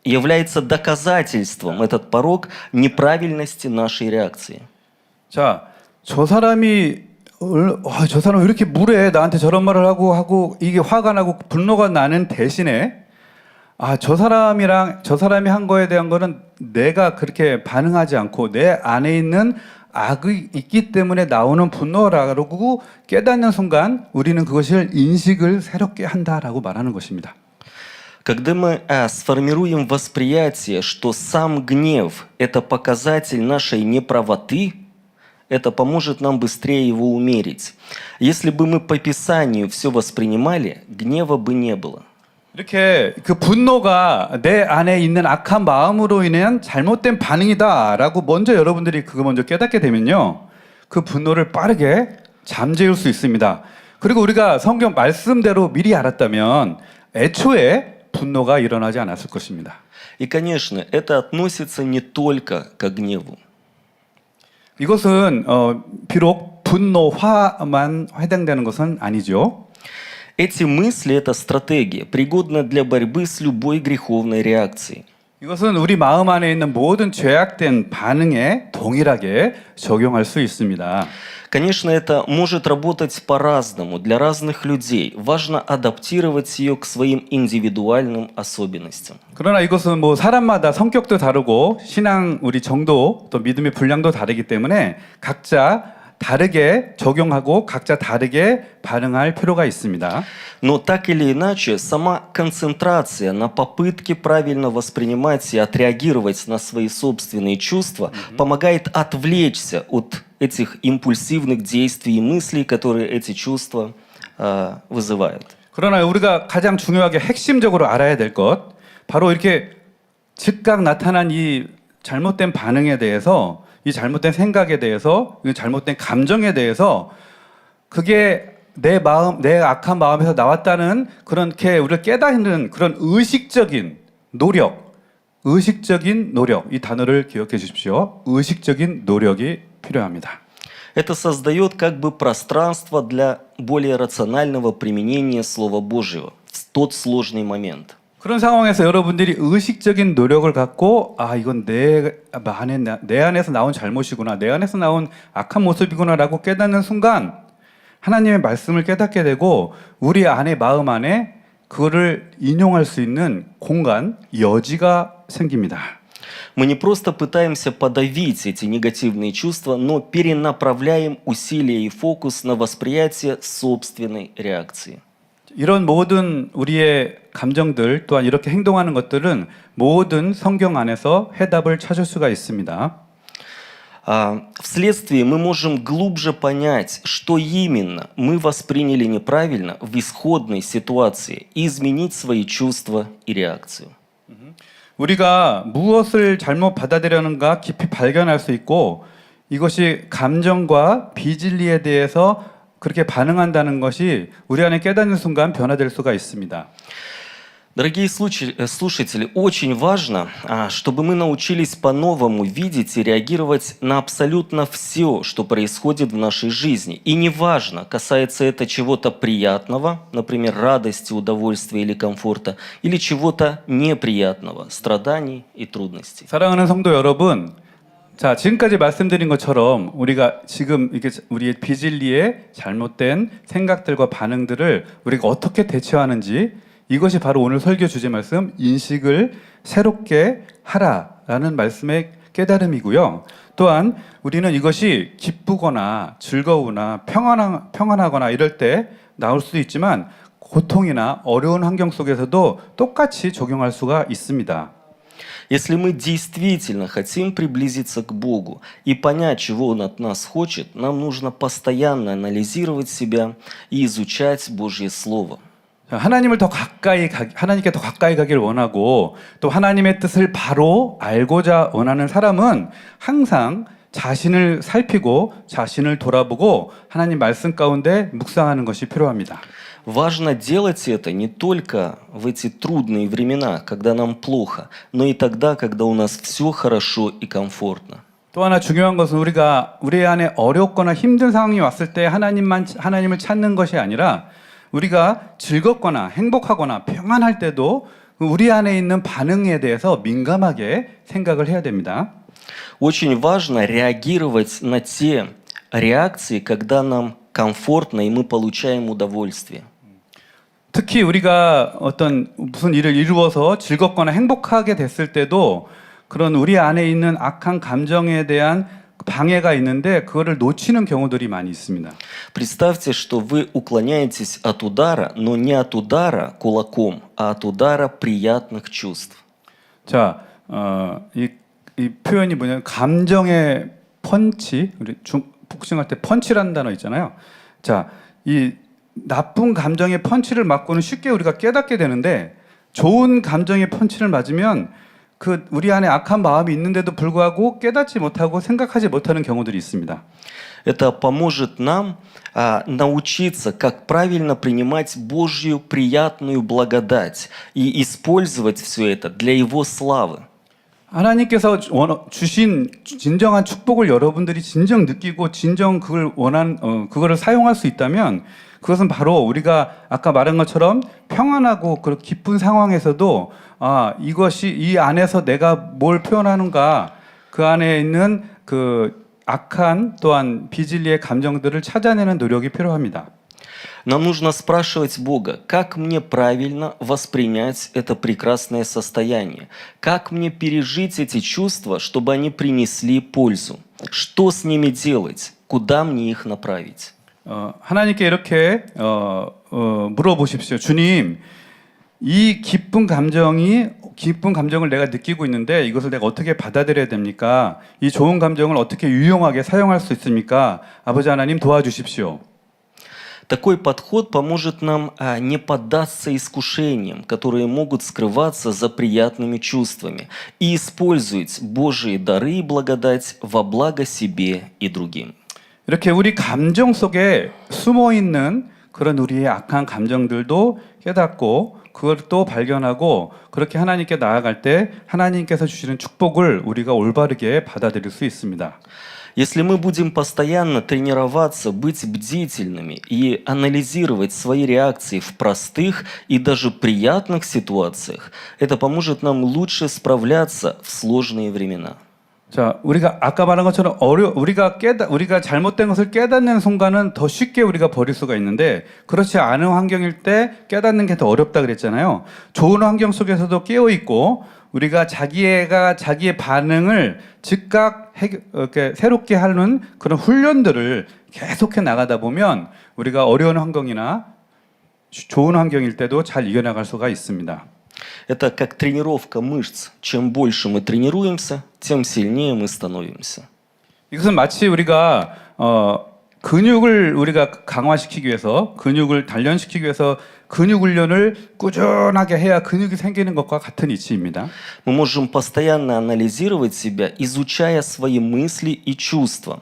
является доказательством, этот порок, неправильности нашей реакции. 자, 저 사람이 왜 이렇게 무례해 나한테 저런 말을 하고 이게 화가 나고 분노가 나는 대신에 저 사람이 한 거에 대한 거는 내가 그렇게 반응하지 않고 내 안에 있는 악이 있기 때문에 나오는 분노라고 깨닫는 순간 우리는 그것을 인식을 새롭게 한다라고 말하는 것입니다. Когда мы сформируем восприятие, что сам гнев – это показатель нашей неправоты, это поможет нам быстрее его умерить. Если бы мы по Писанию все воспринимали, гнева бы не было. 이렇게 그 분노가 내 안에 있는 악한 마음으로 인한 잘못된 반응이다라고 먼저 여러분들이 그거 먼저 깨닫게 되면요. 그 분노를 빠르게 잠재울 수 있습니다. 그리고 우리가 성경 말씀대로 미리 알았다면 애초에 분노가 일어나지 않았을 것입니다. И, конечно, это относится не только к гневу. 이것은 비록 분노화만 해당되는 것은 아니죠. Эти мысли – это стратегия, пригодна для борьбы с любой греховной реакцией. 이것은 우리 마음 안에 있는 모든 죄악된 반응에 동일하게 적용할 수 있습니다. Конечно, это может работать по-разному для разных людей. Важно адаптировать ее к своим индивидуальным особенностям. 그러나 이것은 뭐 사람마다 성격도 다르고 신앙 우리 정도 또 믿음의 분량도 다르기 때문에 각자 다르게 적용하고 각자 다르게 반응할 필요가 있습니다. Но так или иначе, сама концентрация на попытке правильно воспринимать и отреагировать на свои собственные чувства помогает отвлечься от этих импульсивных действий и мыслей, которые эти чувства вызывают. 그러나 우리가 가장 중요하게 핵심적으로 알아야 될 것, 바로 이렇게 즉각 나타난 이 잘못된 반응에 대해서, 이 잘못된 생각에 대해서, 이 잘못된 감정에 대해서 그게 내 마음, 내 악한 마음에서 나왔다는 그렇게 우리를 깨닫는 그런 의식적인 노력, 이 단어를 기억해 주십시오. 의식적인 노력이 필요합니다. Это создает как бы пространство для более рационального применения Слова Божьего в тот сложный момент. 그런 상황에서 여러분들이 의식적인 노력을 갖고 이건 내 안에서 나온 잘못이구나, 내 안에서 나온 악한 모습이구나라고 깨닫는 순간 하나님의 말씀을 깨닫게 되고 우리 안에 마음 안에 그거를 인용할 수 있는 공간, 여지가 생깁니다. Мы не просто пытаемся подавить эти негативные чувства, но перенаправляем усилия и фокус на восприятие собственной реакции. 이런 모든 우리의 감정들 또한 이렇게 행동하는 것들은 모든 성경 안에서 해답을 찾을 수가 있습니다. Вследствие мы можем глубже понять, что именно мы восприняли неправильно в исходной ситуации и изменить свои чувства и реакцию. 우리가 무엇을 잘못 받아들였는가 깊이 발견할 수 있고 이것이 감정과 비진리에 대해서 그렇게 반응한다는 것이 우리 안에 깨닫는 순간 변화될 수가 있습니다. Дорогие слушатели, очень важно, чтобы мы научились по-новому видеть и реагировать на абсолютно все, что происходит в нашей жизни. И неважно, касается это чего-то приятного, например, радости, удовольствия или комфорта, или чего-то неприятного, страданий и трудностей. 사랑하는 성도 여러분, 자, 지금까지 말씀드린 것처럼 우리가 지금 이게 우리의 비진리의 잘못된 생각들과 반응들을 우리가 어떻게 대처하는지 이것이 바로 오늘 설교 주제 말씀 인식을 새롭게 하라라는 말씀의 깨달음이고요. 또한 우리는 이것이 기쁘거나 즐거우나 평안하거나 이럴 때 나올 수도 있지만 고통이나 어려운 환경 속에서도 똑같이 적용할 수가 있습니다. Если мы действительно хотим приблизиться к Богу и понять, чего Он от нас хочет, нам нужно постоянно анализировать себя и изучать Божье Слово. 하나님께 더 가까이 가길 원하고 또 하나님의 뜻을 바로 알고자 원하는 사람은 항상 자신을 살피고 자신을 돌아보고 하나님 말씀 가운데 묵상하는 것이 필요합니다. Важно делать это не только в эти трудные времена, когда нам плохо, но и тогда, когда у нас все хорошо и комфортно. 또 하나 중요한 것은 우리가 우리 안에 어렵거나 힘든 상황이 왔을 때 하나님을 찾는 것이 아니라 우리가 즐겁거나 행복하거나 평안할 때도 우리 안에 있는 반응에 대해서 민감하게 생각을 해야 됩니다. Очень важно реагировать на те реакции, когда нам комфортно и мы получаем удовольствие. 특히 우리가 무슨 일을 이루어서 즐겁거나 행복하게 됐을 때도 그런 우리 안에 있는 악한 감정에 대한 방해가 있는데 그거를 놓치는 경우들이 많이 있습니다. Представьте, что вы уклоняетесь от удара, но не от удара кулаком, а от удара приятных чувств. 자, 이 표현이 뭐냐면 감정의 펀치, 우리 복싱할 때 펀치라는 단어 있잖아요. 자, 이 나쁜 감정의 펀치를 맞고는 쉽게 우리가 깨닫게 되는데 좋은 감정의 펀치를 맞으면 그 우리 안에 악한 마음이 있는데도 불구하고 깨닫지 못하고 생각하지 못하는 경우들이 있습니다. Это поможет нам научиться, как правильно принимать Божью приятную благодать и использовать все это для Его славы. 하나님께서 주신 진정한 축복을 여러분들이 진정 느끼고 진정 그걸 그거를 사용할 수 있다면 그것은 바로 우리가 아까 말한 것처럼 평안하고 그 기쁜 상황에서도 이것이 이 안에서 내가 뭘 표현하는가 그 안에 있는 그 악한 또한 비진리의 감정들을 찾아내는 노력이 필요합니다. Нам нужно спрашивать Бога, как мне правильно воспринять это прекрасное состояние, как мне пережить эти чувства, чтобы они принесли пользу, что с ними делать, куда мне их направить. 하나님께 이렇게 물어보십시오. 주님, 이 기쁜 감정을 내가 느끼고 있는데 이것을 내가 어떻게 받아들여야 됩니까? 이 좋은 감정을 어떻게 유용하게 사용할 수 있습니까? 아버지 하나님 도와주십시오. Такой подход поможет нам не поддаться искушениям, которые могут скрываться за приятными чувствами, и использовать Божьи дары и благодать во благо себе и другим. 이렇게 우리 감정 속에 숨어 있는 그런 우리의 악한 감정들도 깨닫고 그걸 또 발견하고 그렇게 하나님께 나아갈 때 하나님께서 주시는 축복을 우리가 올바르게 받아들일 수 있습니다. Если мы будем постоянно тренироваться, быть бдительными и анализировать свои реакции в простых и даже приятных ситуациях, это поможет нам лучше справляться в сложные времена. 자, 우리가 아까 말한 것처럼 우리가 잘못된 것을 깨닫는 순간은 더 쉽게 우리가 버릴 수가 있는데 그렇지 않은 환경일 때 깨닫는 게 더 어렵다 그랬잖아요. 좋은 환경 속에서도 깨어 있고 우리가 자기의 반응을 즉각 이렇게 새롭게 하는 그런 훈련들을 계속해 나가다 보면 우리가 어려운 환경이나 좋은 환경일 때도 잘 이겨나갈 수가 있습니다. Это как тренировка мышц. Чем больше мы тренируемся, тем сильнее мы становимся. 이것은 마치 우리가 근육을 우리가 강화시키기 위해서 근육을 단련시키기 위해서 근육 훈련을 꾸준하게 해야 근육이 생기는 것과 같은 이치입니다. Мы можем постоянно анализировать себя, изучая свои мысли и чувства,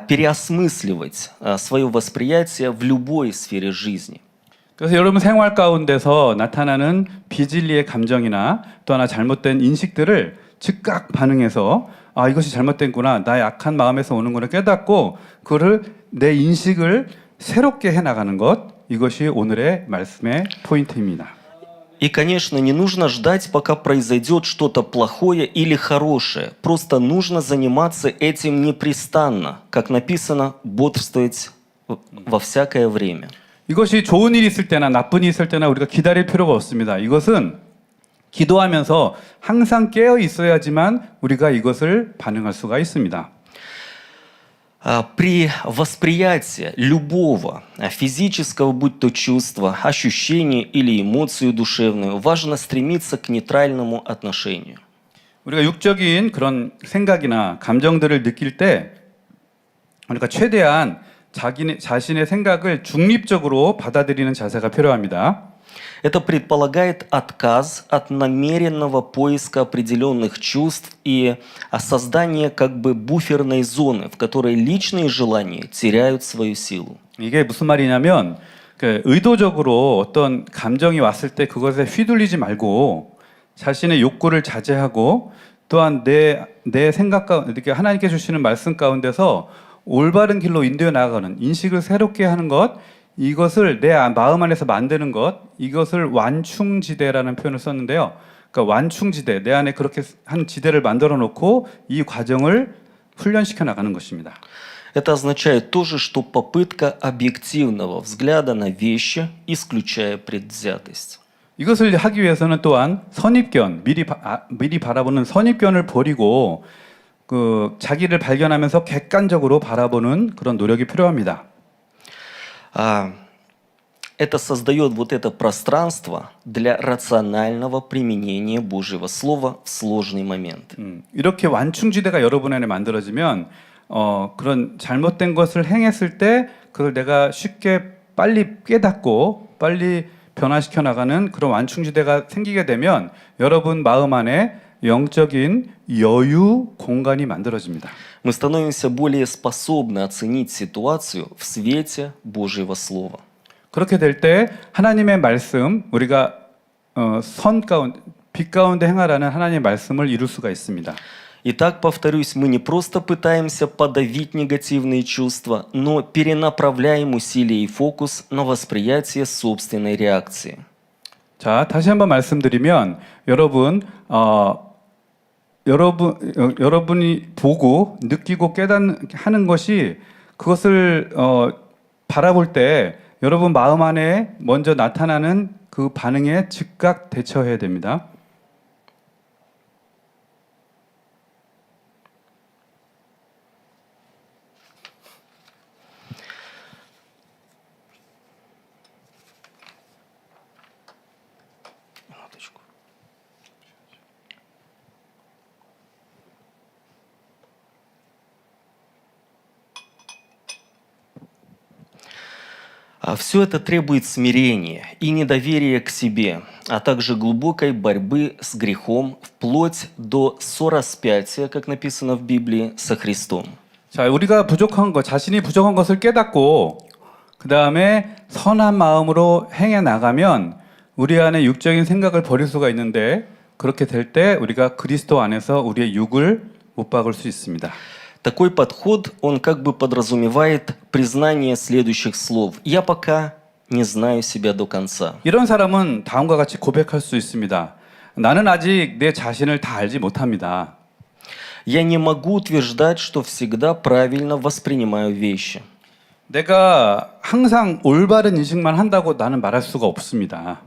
переосмысливать свое восприятие в любой сфере жизни. 그래서 여러분 생활 가운데서 나타나는 비진리의 감정이나 또 하나 잘못된 인식들을 즉각 반응해서 이것이 잘못된구나, 나의 악한 마음에서 오는구나 깨닫고 그거를 내 인식을 새롭게 해나가는 것, 이것이 오늘의 말씀의 포인트입니다. И, конечно, не нужно ждать, пока произойдет что-то плохое или хорошее. Просто нужно заниматься этим непрестанно. Как написано, бодрствовать во всякое время. 이것이 좋은 일이 있을 때나 나쁜 일이 있을 때나 우리가 기다릴 필요가 없습니다. 이것은 기도하면서 항상 깨어 있어야지만 우리가 이것을 반응할 수가 있습니다. При восприятии любого физического, будь то чувства, ощущения или эмоцию душевную, важно стремиться к нейтральному отношению. 우리가 육적인 그런 생각이나 감정들을 느낄 때 우리가 최대한 자신의 생각을 중립적으로 받아들이는 자세가 필요합니다. Это предполагает отказ от намеренного поиска определенных чувств и создание как бы буферной зоны, в которой личные желания теряют свою силу. 이게 무슨 말이냐면 의도적으로 어떤 감정이 왔을 때 그것에 휘둘리지 말고 자신의 욕구를 자제하고 또한 내 생각 가운데 하나님께 주시는 말씀 가운데서 올바른 길로 인도해 나가는 인식을 새롭게 하는 것, 이것을 내 마음 안에서 만드는 것, 이것을 완충지대라는 표현을 썼는데요. 그러니까 완충지대, 내 안에 그렇게 한 지대를 만들어 놓고 이 과정을 훈련시켜 나가는 것입니다. Это означает тоже, что попытка объективного взгляда на вещи, исключая предвзятость. 이것을 하기 위해서는 또한 선입견, 미리 바라보는 선입견을 버리고 자기를 발견하면서 객관적으로 바라보는 그런 노력이 필요합니다. Это создает вот это пространство для рационального применения Божьего Слова в сложный момент. 이렇게 완충지대가 여러분 안에 만들어지면 그런 잘못된 것을 행했을 때 그걸 내가 쉽게 빨리 깨닫고 빨리 변화시켜 나가는 그런 완충지대가 생기게 되면 여러분 마음 안에 영적인 여유 공간이 만들어집니다. Мы становимся более способны оценить ситуацию в свете Божьего Слова. 그렇게 될 때 하나님의 말씀, 우리가 선 가운데, 빛 가운데 행하라는 하나님의 말씀을 이룰 수가 있습니다. Итак, повторюсь, мы не просто пытаемся подавить негативные чувства, но перенаправляем усилия и фокус на восприятие собственной реакции. 자, 다시 한번 말씀드리면 여러분이 보고 느끼고 깨닫는 것이 그것을 바라볼 때 여러분 마음 안에 먼저 나타나는 그 반응에 즉각 대처해야 됩니다. Все это требует смирения и недоверия к себе, а также глубокой борьбы с грехом вплоть до сораспятия, как написано в Библии, со Христом. 자, 우리가 부족한 것, 자신이 부족한 것을 깨닫고 그 다음에 선한 마음으로 행해 나가면 우리 안에 육적인 생각을 버릴 수가 있는데 그렇게 될 때 우리가 그리스도 안에서 우리의 육을 못 박을 수 있습니다. Такой подход, он как бы подразумевает признание следующих слов. «Я пока не знаю себя до конца». 이런 사람은 다음과 같이 고백할 수 있습니다. 나는 아직 내 자신을 다 알지 못합니다. «Я не могу утверждать, что всегда правильно воспринимаю вещи». 내가 항상 올바른 인식만 한다고 나는 말할 수가 없습니다.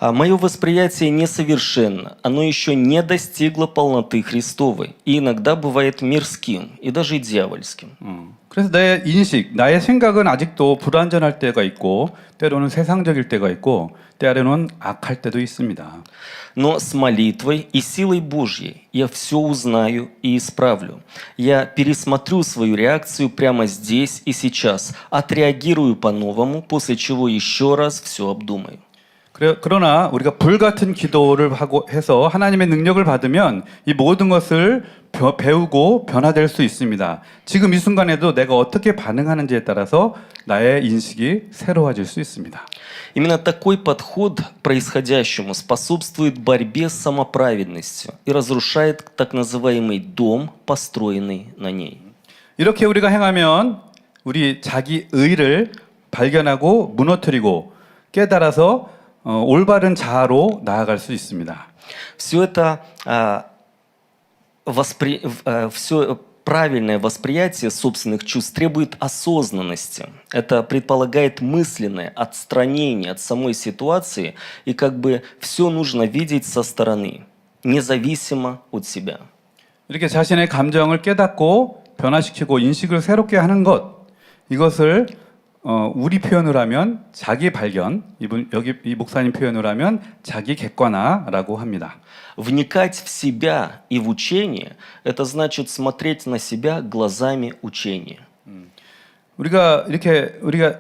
Мое восприятие несовершенно, оно еще не достигло полноты Христовой, и иногда бывает мирским и даже дьявольским. 그래서 내 인식, 나의 생각은 아직도 불완전할 때가 있고 때로는 세상적일 때가 있고 때로는 악할 때도 있습니다. Но с молитвой и силой Божьей я все узнаю и исправлю. Я пересмотрю свою реакцию прямо здесь и сейчас, отреагирую по-новому, после чего еще раз все обдумаю. 그러나 우리가 불같은 기도를 하고 해서 하나님의 능력을 받으면 이 모든 것을 배우고 변화될 수 있습니다. 지금 이 순간에도 내가 어떻게 반응하는지에 따라서 나의 인식이 새로워질 수 있습니다. Именно такой подход к происходящему способствует борьбе с самоправедностью и разрушает так называемый дом, построенный на ней. 이렇게 우리가 행하면 우리 자기 의를 발견하고 무너뜨리고 깨달아서 올바른 자아로 나아갈 수 있습니다. Все это все правильное восприятие собственных чувств требует осознанности. Это предполагает мысленное отстранение от самой ситуации, и как бы все нужно видеть со стороны, независимо от себя. 이렇게 자신의 감정을 깨닫고 변화시키고 인식을 새롭게 하는 것, 이것을 우리 표현을 하면 자기 발견, 여기 이 목사님 표현을 하면 자기 객관화라고 합니다. Вникать в себя и в учение – это значит смотреть на себя глазами учения. 우리가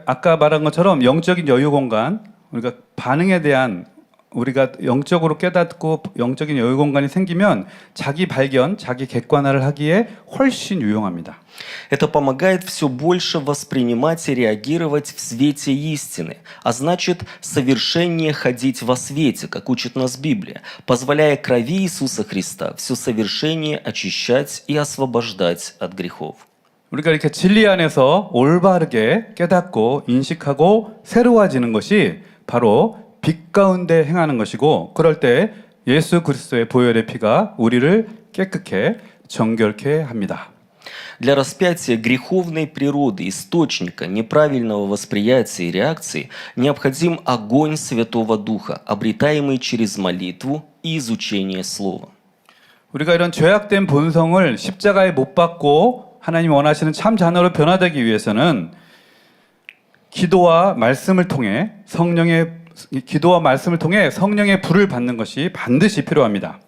아까 말한 것처럼 영적인 여유 공간, 우리가 반응에 대한 우리가 영적으로 깨닫고 영적인 여유 공간이 생기면 자기 발견, 자기 객관화를 하기에 훨씬 유용합니다. Это помогает все больше воспринимать и реагировать в свете истины, а значит, совершеннее ходить во свете, как учит нас Библия, позволяя крови Иисуса Христа все совершеннее очищать и освобождать от грехов. 우리가 이렇게 진리 안에서 올바르게 깨닫고 인식하고 새로워지는 것이 바로 빛 가운데 행하는 것이고, 그럴 때 예수 그리스도의 보혈의 피가 우리를 깨끗게 정결케 합니다. Для распятия греховной природы, источника неправильного восприятия и реакции, необходим огонь Святого Духа, обретаемый через молитву и изучение Слова. 우리가 이런 죄악된 본성을 십자가에 못 박고 하나님 원하시는 참 자녀로 변화되기 위해서는 기도와 말씀을 통해 성령의 불을 받는 것이 반드시 필요합니다.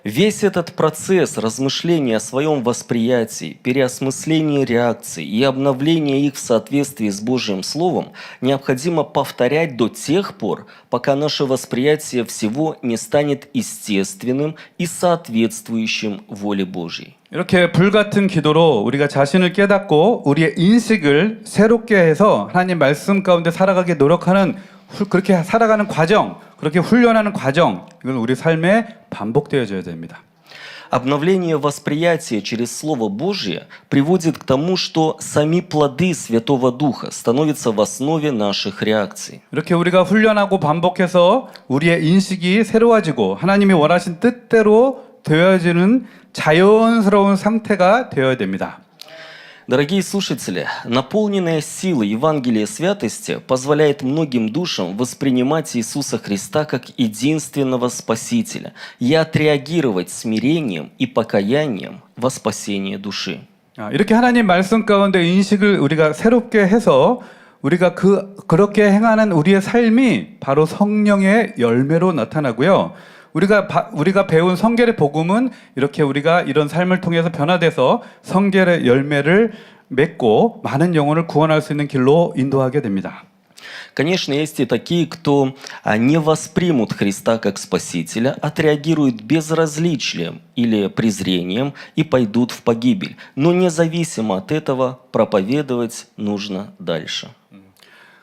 Весь этот процесс размышления о своем восприятии, переосмысления реакций и обновления их в соответствии с Божьим Словом необходимо повторять до тех пор, пока наше восприятие всего не станет естественным и соответствующим воле Божьей. 이렇게 불같은 기도로 우리가 자신을 깨닫고 우리의 인식을 새롭게 해서 하나님 말씀 가운데 살아가게 노력하는 그렇게 살아가는 과정, 그렇게 훈련하는 과정, 이건 우리 삶에 반복되어져야 됩니다. Обновление восприятия через Слово Божье приводит к тому, что сами плоды Святого Духа становятся в основе наших реакций. 이렇게 우리가 훈련하고 반복해서 우리의 인식이 새로워지고 하나님이 원하신 뜻대로 되어지는 자연스러운 상태가 되어야 됩니다. Дорогие слушатели, наполненная сила Евангелия святости позволяет многим душам воспринимать Иисуса Христа как единственного Спасителя и отреагировать смирением и покаянием во спасение души. 이렇게 하나님 말씀 가운데 인식을 우리가 새롭게 해서 우리가 그렇게 행하는 우리의 삶이 바로 성령의 열매로 나타나고요. 우리가 배운 성결의 복음은 이렇게 우리가 이런 삶을 통해서 변화돼서 성결의 열매를 맺고 많은 영혼을 구원할 수 있는 길로 인도하게 됩니다. Конечно, есть и такие, кто не воспримут Христа как Спасителя, отреагируют безразличием или презрением и пойдут в погибель. Но независимо от этого, проповедовать нужно дальше.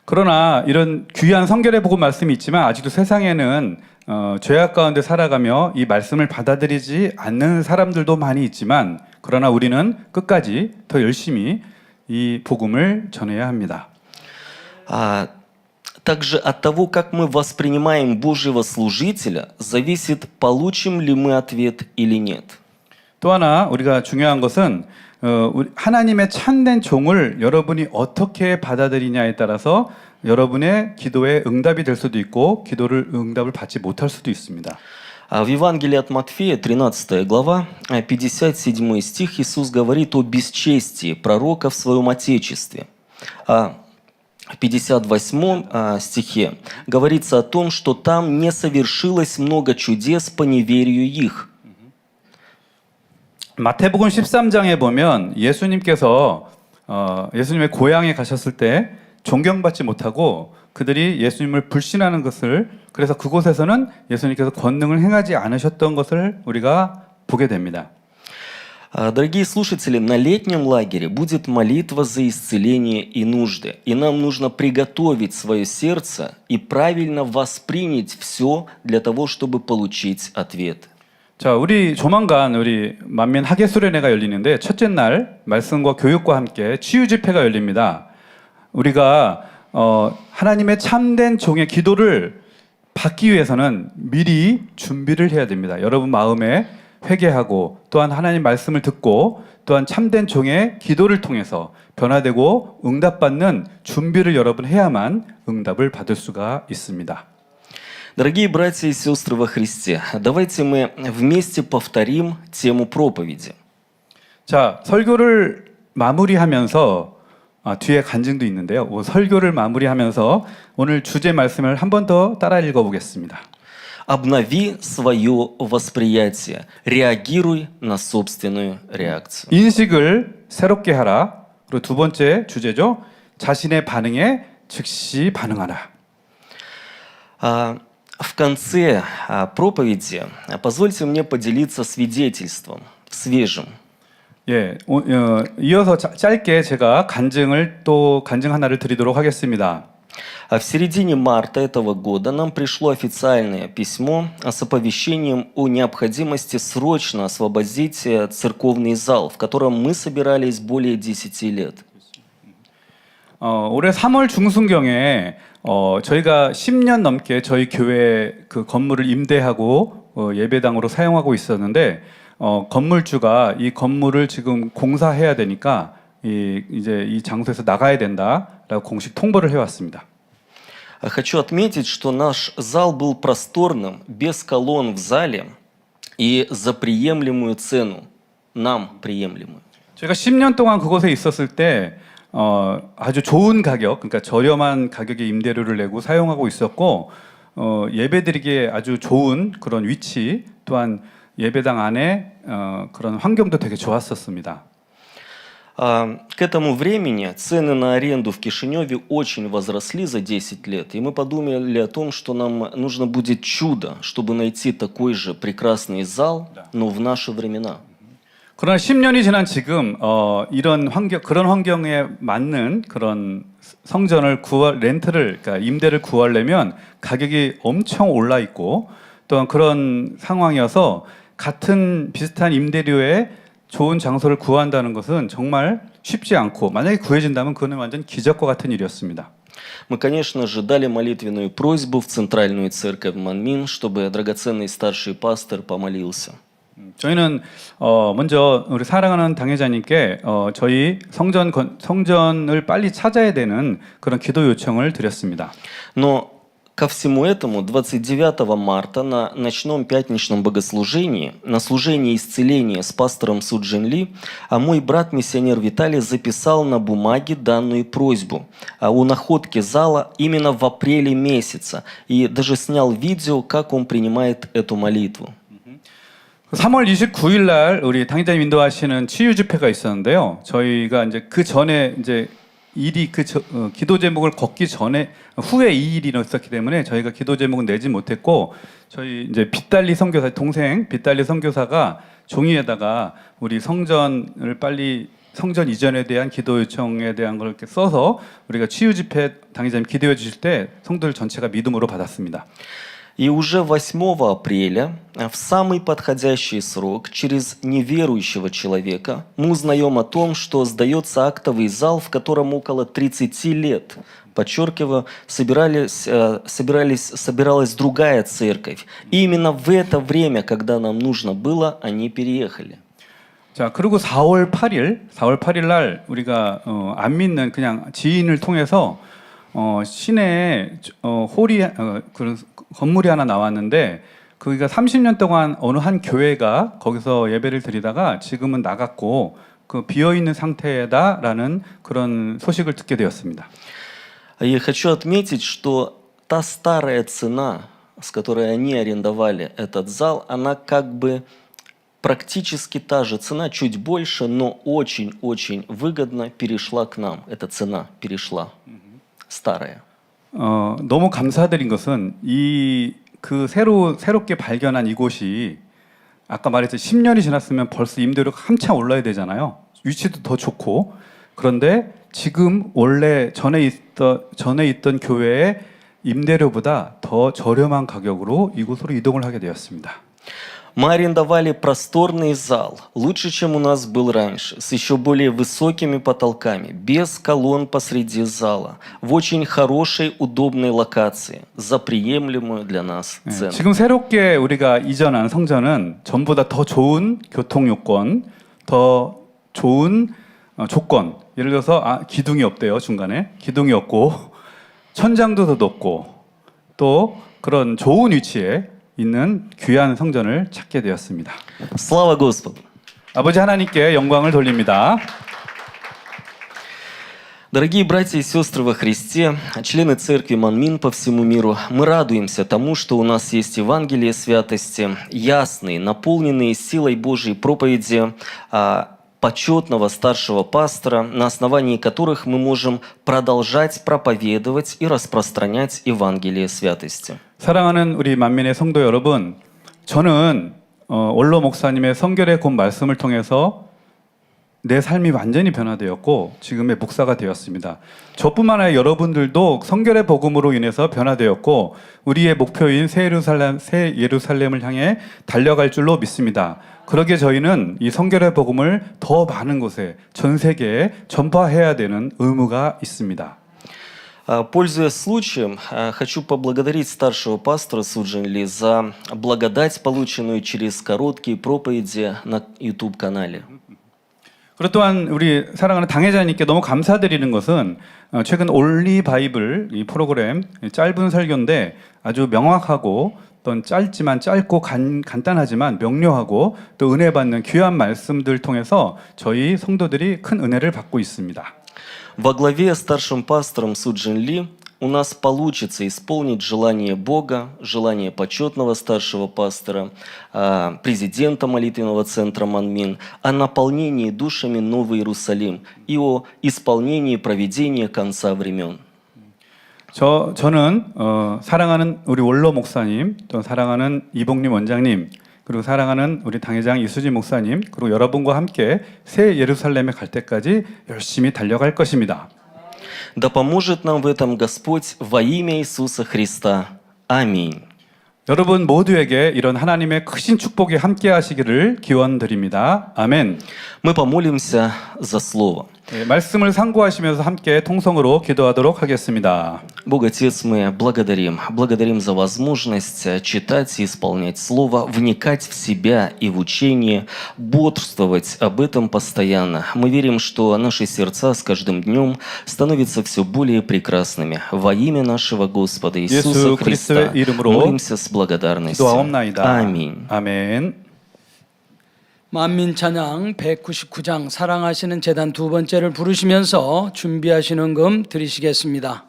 그러나 이런 귀한 성결의 복음 말씀이 있지만 아직도 세상에는 죄악 가운데 살아가며 이 말씀을 받아들이지 않는 사람들도 많이 있지만 그러나 우리는 끝까지 더 열심히 이 복음을 전해야 합니다. Также от того, как мы воспринимаем Божьего служителя, зависит, получим ли мы ответ или нет. 또 하나 우리가 중요한 것은 하나님의 참된 종을 여러분이 어떻게 받아들이냐에 따라서 여러분의 기도에 응답이 될 수도 있고 응답을 받지 못할 수도 있습니다. В Евангелии от Матфея, 13 глава, 57 стих, Иисус говорит о бесчестии пророка в своем Отечестве. В 58 стихе говорится о том, что там не совершилось много чудес по неверию их. 마태복음 13장에 보면 예수님께서 예수님의 고향에 가셨을 때 존경받지 못하고 그들이 예수님을 불신하는 것을 그래서 그곳에서는 예수님께서 권능을 행하지 않으셨던 것을 우리가 보게 됩니다. Дорогие слушатели, на летнем лагере будет молитва за исцеление и нужды. И нам нужно приготовить свое сердце и правильно воспринять все для того, чтобы получить ответ. 자, 우리 조만간 우리 만민 하계수련회가 열리는데 첫째 날 말씀과 교육과 함께 치유 집회가 열립니다. 우리가 하나님의 참된 종의 기도를 받기 위해서는 미리 준비를 해야 됩니다. 여러분 마음에 회개하고 또한 하나님 말씀을 듣고 또한 참된 종의 기도를 통해서 변화되고 응답받는 준비를 여러분 해야만 응답을 받을 수가 있습니다. Дорогие братья и сестры во Христе, давайте мы вместе повторим тему проповеди. 자, 설교를 마무리하면서 뒤에 간증도 있는데요. 설교를 마무리하면서 오늘 주제 말씀을 한 번 더 따라 읽어보겠습니다. Обнови свое восприятие, реагируй на собственную реакцию. 인식을 새롭게 하라. 그리고 두 번째 주제죠. 자신의 반응에 즉시 반응하라. В конце проповеди позвольте мне поделиться свидетельством, свежим. 예, 이어서 짧게 제가 간증 하나를 드리도록 하겠습니다. В середине марта этого года нам пришло официальное письмо с оповещением о необходимости срочно освободить церковный зал, в котором мы собирались более 10 лет. 올해 3월 중순경에 저희가 10년 넘게 저희 교회 그 건물을 임대하고 예배당으로 사용하고 있었는데 건물주가 이 건물을 지금 공사해야 되니까 이제 이 장소에서 나가야 된다라고 공식 통보를 해왔습니다. Хочу отметить, что наш зал был просторным, без колонн в зале и за приемлемую цену, нам приемлемую. 저희가 10년 동안 그곳에 있었을 때 아주 좋은 가격, 그러니까 저렴한 가격의 임대료를 내고 사용하고 있었고 예배드리기에 아주 좋은 그런 위치, 또한 예배당 안에 그런 환경도 되게 좋았었습니다. К этому времени цены на аренду в Кишиневе очень возросли за 10 лет, и мы подумали о том, что нам нужно будет чудо, чтобы найти такой же прекрасный зал, но в наши времена. 그러나 10년이 지난 지금 이런 환경 그런 환경에 맞는 그런 성전을 렌트를 그러니까 임대를 구하려면 가격이 엄청 올라 있고 또한 그런 상황이어서 같은 비슷한 임대료에 좋은 장소를 구한다는 것은 정말 쉽지 않고 만약에 구해진다면 그거는 완전 기적과 같은 일이었습니다. Мы, конечно же, дали молитвенную просьбу в Центральную церковь Манмин, чтобы драгоценный старший пастор помолился. 저희는 먼저 우리 사랑하는 당회자님께 저희 성전을 빨리 찾아야 되는 그런 기도 요청을 드렸습니다. Но ко всему этому 29 марта на ночном пятничном богослужении, на служении исцеления с пастором Суджин Ли, мой брат-миссионер Виталий записал на бумаге данную просьбу о находке зала именно в апреле месяца и даже снял видео, как он принимает эту молитву. 3월 29일 날 우리 당회자님 인도하시는 치유 집회가 있었는데요. 저희가 이제 그 전에 이제 일이 기도 제목을 걷기 전에 후에 이 일이 있었기 때문에 저희가 기도 제목은 내지 못했고 저희 이제 빗달리 선교사 동생 빗달리 선교사가 종이에다가 우리 성전을 빨리 성전 이전에 대한 기도 요청에 대한 걸 이렇게 써서 우리가 치유 집회 당회자님 기도해 주실 때 성도들 전체가 믿음으로 받았습니다. И уже 8 апреля, в самый подходящий срок, через неверующего человека, мы узнаем о том, что сдается актовый зал, в котором около 30 лет, подчеркиваю, собиралась другая церковь. И именно в это время, когда нам нужно было, они переехали. 자, 그리고 4월 8일 날 우리가 안 믿는 그냥 지인을 통해서 시내에 그런 건물이 하나 나왔는데 거기가 30년 동안 어느 한 교회가 거기서 예배를 드리다가 지금은 나갔고 그 비어 있는 상태다라는 그런 소식을 듣게 되었습니다. Я хочу отметить, что та старая цена, с которой они арендовали этот зал, она как бы практически та же цена, чуть больше, но очень-очень выгодно перешла к нам. Эта цена перешла, старая. 너무 감사드린 것은 새롭게 발견한 이곳이 아까 말했듯이 10년이 지났으면 벌써 임대료가 한참 올라야 되잖아요. 위치도 더 좋고 그런데 지금 원래 전에 있던 교회의 임대료보다 더 저렴한 가격으로 이곳으로 이동을 하게 되었습니다. Мы арендовали просторный зал, лучше, чем у нас был раньше, с еще более высокими потолками, без колонн посреди зала, в очень хорошей, удобной локации, за приемлемую для нас цену. 지금 새롭게 우리가 이전한 성전은 전보다 더 좋은 교통 요건, 더 좋은 조건. 예를 들어서 기둥이 없대요, 중간에. 기둥이 없고 천장도 더 높고 또 그런 좋은 위치에 있는 귀한 성전을 찾게 되었습니다. Слава Господу! 아버지 하나님께 영광을 돌립니다. Дорогие братья и сестры во Христе, члены церкви Манмин по всему миру, мы радуемся тому, что у нас есть Евангелие святости, ясные, наполненные силой Божьей проповеди почетного старшего пастора, на основании которых мы можем продолжать проповедовать и распространять Евангелие святости. 사랑하는 우리 만민의 성도 여러분, 저는 원로 목사님의 성결의 곧 말씀을 통해서 내 삶이 완전히 변화되었고 지금의 목사가 되었습니다. 저뿐만 아니라 여러분들도 성결의 복음으로 인해서 변화되었고 우리의 목표인 새 예루살렘을 향해 달려갈 줄로 믿습니다. 그러기에 저희는 이 성결의 복음을 더 많은 곳에 전 세계에 전파해야 되는 의무가 있습니다. Пользуясь случаем, хочу поблагодарить старшего пастора Суджин Ли за благодать, полученную через короткие проповеди на YouTube-канале. 그렇 또한 우리 사랑하는 당회자님께 너무 감사드리는 것은 최근 올리 바이블 이 프로그램 짧은 설교인데 아주 명확하고 또 짧고 간단하지만 명료하고 또 은혜 받는 귀한 말씀들 통해서 저희 성도들이 큰 은혜를 받고 있습니다. Во главе с старшим пастором Суджин Ли у нас получится исполнить желание Бога, желание почетного старшего пастора, президента молитвенного центра «Манмин» о наполнении душами Новый Иерусалим и о исполнении проведения конца времен. 저는 사랑하는 우리 원로 목사님, 또 사랑하는 이봉림 원장님, 그리고 사랑하는 우리 당회장 이수진 목사님, 그리고 여러분과 함께 새 예루살렘에 갈 때까지 열심히 달려갈 것입니다. Да поможет нам в этом Господь во имя Иисуса Христа. Аминь. 여러분 모두에게 이런 하나님의 크신 축복이 함께 하시기를 기원드립니다. 아멘. Мы помолимся за Слово. 네, 말씀을 상고하시면서 함께 통성으로 기도하도록 하겠습니다. Бог Отец, мы благодарим за возможность читать и исполнять Слово, вникать в себя и в учение, бодрствовать об этом постоянно. Мы верим, что наши сердца с каждым днем становятся все более прекрасными. Во имя нашего Господа Иисуса Христа молимся с благодарностью. 기도하옵나이다. Аминь. 아멘. 만민 찬양 199장 사랑하시는 제단 두 번째를 부르시면서 준비하시는 금 드리시겠습니다.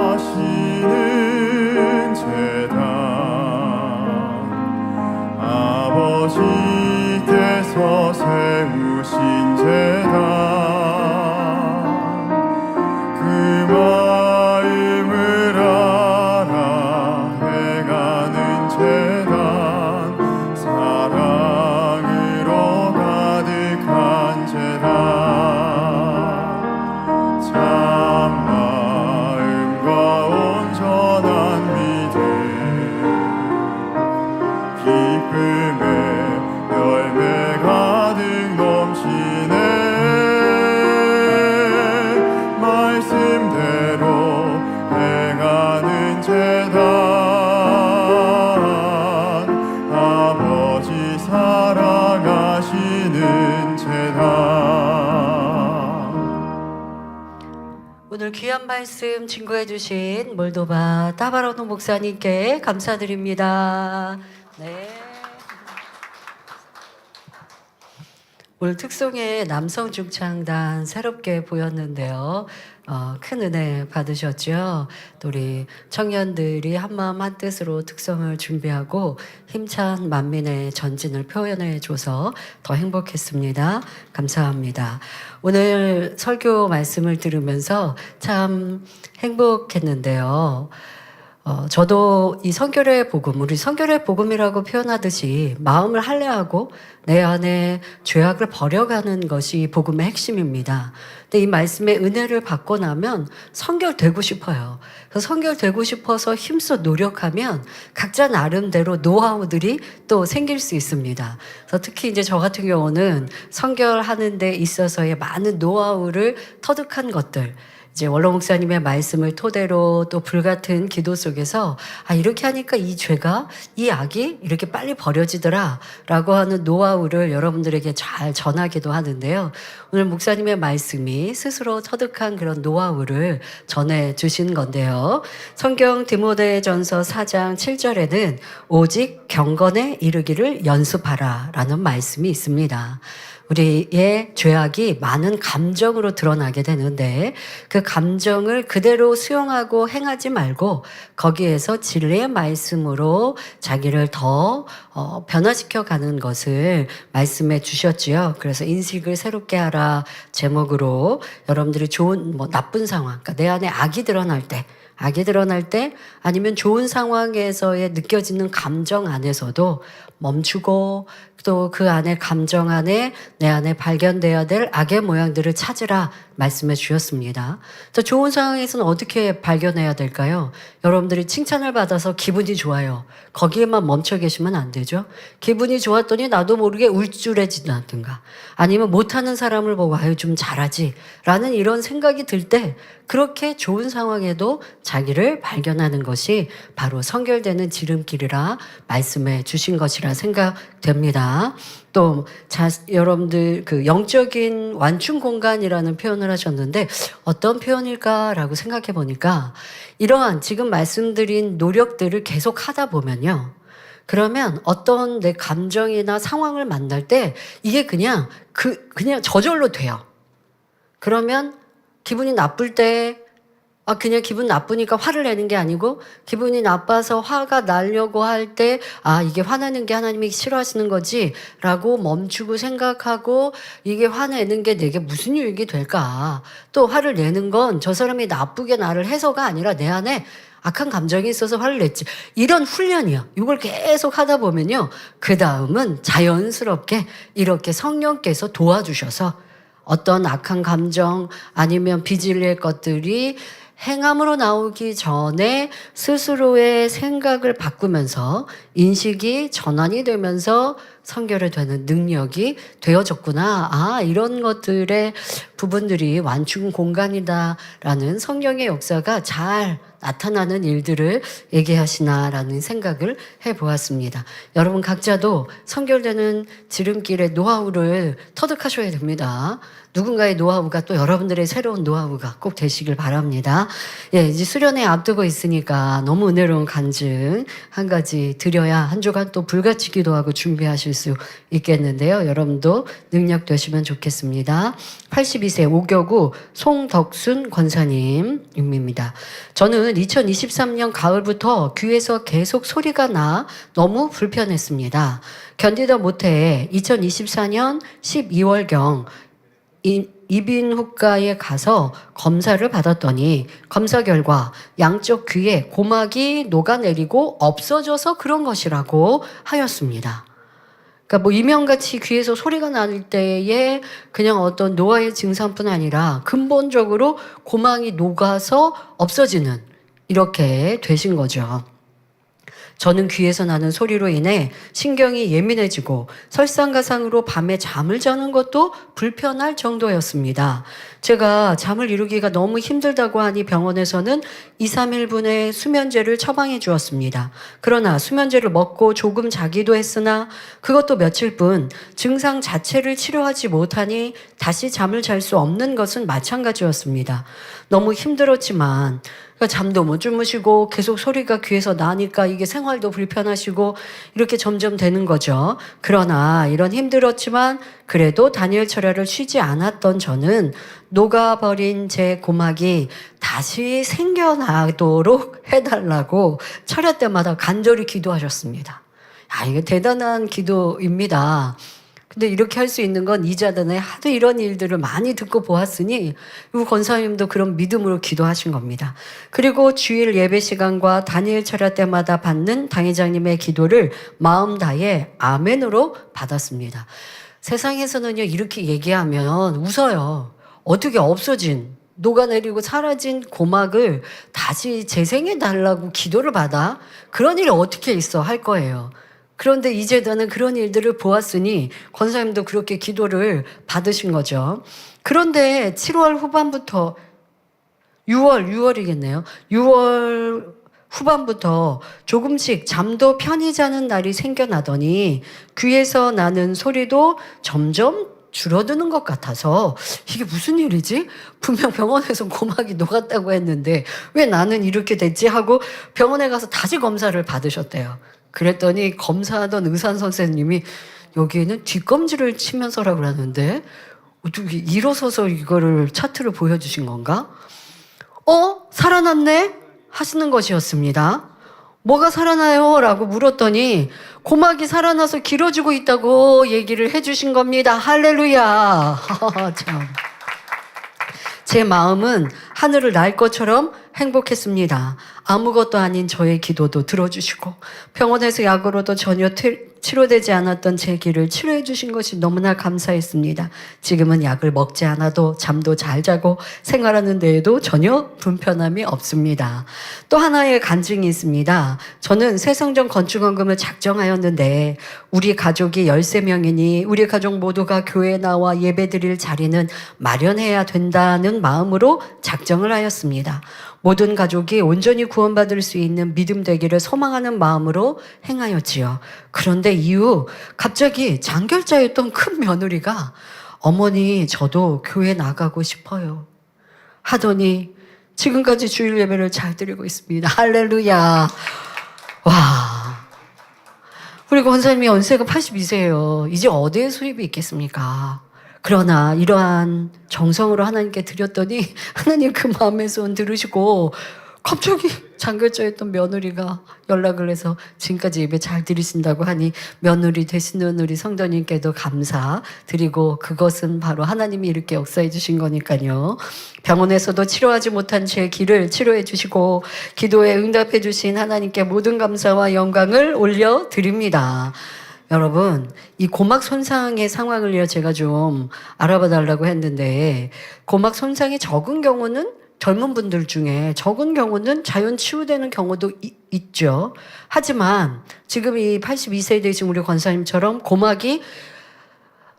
하시는 제단 아버지께서 세우신 제단 그 마음을 알아 행하는 제단 사랑으로 가득한 제단 참마음과 온전한 믿음 기쁨의 열매 가득 넘치네 말씀대로 행하는 제단 아버지 사랑하시는 제단 오늘 귀한 말씀 증거해 주신 몰도바 따바로노 목사님께 감사드립니다. 네. 오늘 특송의 남성 중창단 새롭게 보였는데요. 큰 은혜 받으셨죠? 또 우리 청년들이 한마음 한뜻으로 특성을 준비하고 힘찬 만민의 전진을 표현해 줘서 더 행복했습니다. 감사합니다. 오늘 설교 말씀을 들으면서 참 행복했는데요. 저도 이 성결의 복음, 우리 성결의 복음이라고 표현하듯이 마음을 할례하고 내 안에 죄악을 버려가는 것이 복음의 핵심입니다. 근데 이 말씀의 은혜를 받고 나면 성결되고 싶어요. 그래서 성결되고 싶어서 힘써 노력하면 각자 나름대로 노하우들이 또 생길 수 있습니다. 그래서 특히 이제 저 같은 경우는 성결하는 데 있어서의 많은 노하우를 터득한 것들, 이제 원로 목사님의 말씀을 토대로 또 불같은 기도 속에서 이렇게 하니까 이 죄가 이 악이 이렇게 빨리 버려지더라 라고 하는 노하우를 여러분들에게 잘 전하기도 하는데요. 오늘 목사님의 말씀이 스스로 터득한 그런 노하우를 전해 주신 건데요. 성경 디모데전서 4장 7절에는 오직 경건에 이르기를 연습하라 라는 말씀이 있습니다. 우리의 죄악이 많은 감정으로 드러나게 되는데 그 감정을 그대로 수용하고 행하지 말고 거기에서 진리의 말씀으로 자기를 더 변화시켜 가는 것을 말씀해 주셨지요. 그래서 인식을 새롭게 하라 제목으로 여러분들이 좋은 나쁜 상황, 그러니까 내 안에 악이 드러날 때 아니면 좋은 상황에서의 느껴지는 감정 안에서도 멈추고 또 그 안에 감정 안에 내 안에 발견되어야 될 악의 모양들을 찾으라 말씀해 주셨습니다. 자, 좋은 상황에서는 어떻게 발견해야 될까요? 여러분들이 칭찬을 받아서 기분이 좋아요. 거기에만 멈춰 계시면 안 되죠. 기분이 좋았더니 나도 모르게 울줄해진다든가 아니면 못하는 사람을 보고 아유 좀 잘하지 라는 이런 생각이 들 때 그렇게 좋은 상황에도 자기를 발견하는 것이 바로 성결되는 지름길이라 말씀해 주신 것이라 것이라 생각됩니다. 또 여러분들 그 영적인 완충 공간이라는 표현을 하셨는데 어떤 표현일까라고 생각해 보니까 이러한 지금 말씀드린 노력들을 계속 하다 보면요. 그러면 어떤 내 감정이나 상황을 만날 때 이게 그냥 저절로 돼요. 그러면 기분이 나쁠 때 그냥 기분 나쁘니까 화를 내는 게 아니고 기분이 나빠서 화가 나려고 할 때 이게 화내는 게 하나님이 싫어하시는 거지 라고 멈추고 생각하고 이게 화내는 게 내게 무슨 유익이 될까. 또 화를 내는 건 저 사람이 나쁘게 나를 해서가 아니라 내 안에 악한 감정이 있어서 화를 냈지. 이런 훈련이요. 이걸 계속 하다 보면요. 그 다음은 자연스럽게 이렇게 성령께서 도와주셔서 어떤 악한 감정 아니면 비질의 것들이 행함으로 나오기 전에 스스로의 생각을 바꾸면서 인식이 전환이 되면서 선결이 되는 능력이 되어졌구나. 이런 것들의 부분들이 완충 공간이다라는 성령의 역사가 잘 나타나는 일들을 얘기하시나라는 생각을 해보았습니다. 여러분 각자도 선결되는 지름길의 노하우를 터득하셔야 됩니다. 누군가의 노하우가 또 여러분들의 새로운 노하우가 꼭 되시길 바랍니다. 이제 수련회 앞두고 있으니까 너무 은혜로운 간증 한 가지 드려야 한 주간 또 불같이 기도하고 준비하실 수 있겠는데요. 여러분도 능력 되시면 좋겠습니다. 82세 오교구 송덕순 권사님입니다. 저는 2023년 가을부터 귀에서 계속 소리가 나 너무 불편했습니다. 견디다 못해 2024년 12월경 이빈후과에 가서 검사를 받았더니 검사 결과 양쪽 귀에 고막이 녹아내리고 없어져서 그런 것이라고 하였습니다. 그러니까 이명같이 귀에서 소리가 날 때에 그냥 어떤 노화의 증상뿐 아니라 근본적으로 고막이 녹아서 없어지는 이렇게 되신 거죠. 저는 귀에서 나는 소리로 인해 신경이 예민해지고 설상가상으로 밤에 잠을 자는 것도 불편할 정도였습니다. 제가 잠을 이루기가 너무 힘들다고 하니 병원에서는 2, 3일분의 수면제를 처방해 주었습니다. 그러나 수면제를 먹고 조금 자기도 했으나 그것도 며칠뿐 증상 자체를 치료하지 못하니 다시 잠을 잘 수 없는 것은 마찬가지였습니다. 너무 힘들었지만 잠도 못 주무시고 계속 소리가 귀에서 나니까 이게 생활도 불편하시고 이렇게 점점 되는 거죠. 그러나 이런 힘들었지만 그래도 다니엘 철야를 쉬지 않았던 저는 녹아버린 제 고막이 다시 생겨나도록 해달라고 철야 때마다 간절히 기도하셨습니다. 이게 대단한 기도입니다. 근데 이렇게 할 수 있는 건 이자단에 하도 이런 일들을 많이 듣고 보았으니 이 권사님도 그런 믿음으로 기도하신 겁니다. 그리고 주일 예배 시간과 다니엘 철야 때마다 받는 당회장님의 기도를 마음 다해 아멘으로 받았습니다. 세상에서는요 이렇게 얘기하면 웃어요. 어떻게 없어진 녹아내리고 사라진 고막을 다시 재생해 달라고 기도를 받아? 그런 일이 어떻게 있어 할 거예요. 그런데 이제 나는 그런 일들을 보았으니 권사님도 그렇게 기도를 받으신 거죠. 그런데 7월 후반부터 6월이겠네요. 6월 후반부터 조금씩 잠도 편히 자는 날이 생겨나더니 귀에서 나는 소리도 점점 줄어드는 것 같아서 이게 무슨 일이지? 분명 병원에서 고막이 녹았다고 했는데 왜 나는 이렇게 됐지? 하고 병원에 가서 다시 검사를 받으셨대요. 그랬더니 검사하던 의사 선생님이 여기에는 뒷검지를 치면서라고 그러는데 어떻게 일어서서 이거를 차트를 보여주신 건가? 살아났네? 하시는 것이었습니다. 뭐가 살아나요? 라고 물었더니 고막이 살아나서 길어지고 있다고 얘기를 해주신 겁니다. 할렐루야. 참. 제 마음은 하늘을 날 것처럼 행복했습니다. 아무것도 아닌 저의 기도도 들어주시고 병원에서 약으로도 전혀 치료되지 않았던 제 길을 치료해 주신 것이 너무나 감사했습니다. 지금은 약을 먹지 않아도 잠도 잘 자고 생활하는 데에도 전혀 불편함이 없습니다. 또 하나의 간증이 있습니다. 저는 새성전 건축원금을 작정하였는데 우리 가족이 13명이니 우리 가족 모두가 교회에 나와 예배드릴 자리는 마련해야 된다는 마음으로 작정을 하였습니다. 모든 가족이 온전히 구원받을 수 있는 믿음 되기를 소망하는 마음으로 행하였지요. 그런데 이후 갑자기 장결자였던 큰 며느리가 어머니 저도 교회 나가고 싶어요 하더니 지금까지 주일 예배를 잘 드리고 있습니다. 할렐루야. 와, 우리 권사님이 연세가 82세예요. 이제 어디에 수입이 있겠습니까? 그러나 이러한 정성으로 하나님께 드렸더니 하나님 그 마음의 소원 들으시고 갑자기 장결자였던 며느리가 연락을 해서 지금까지 예배 잘 드리신다고 하니 며느리 되시는 우리 성도님께도 감사드리고 그것은 바로 하나님이 이렇게 역사해 주신 거니까요. 병원에서도 치료하지 못한 제 길을 치료해 주시고 기도에 응답해 주신 하나님께 모든 감사와 영광을 올려드립니다. 여러분, 이 고막 손상의 상황을요 제가 좀 알아봐 달라고 했는데 고막 손상이 적은 경우는 젊은 분들 중에 적은 경우는 자연 치유되는 경우도 있죠. 하지만 지금 이 82세 되신 우리 권사님처럼 고막이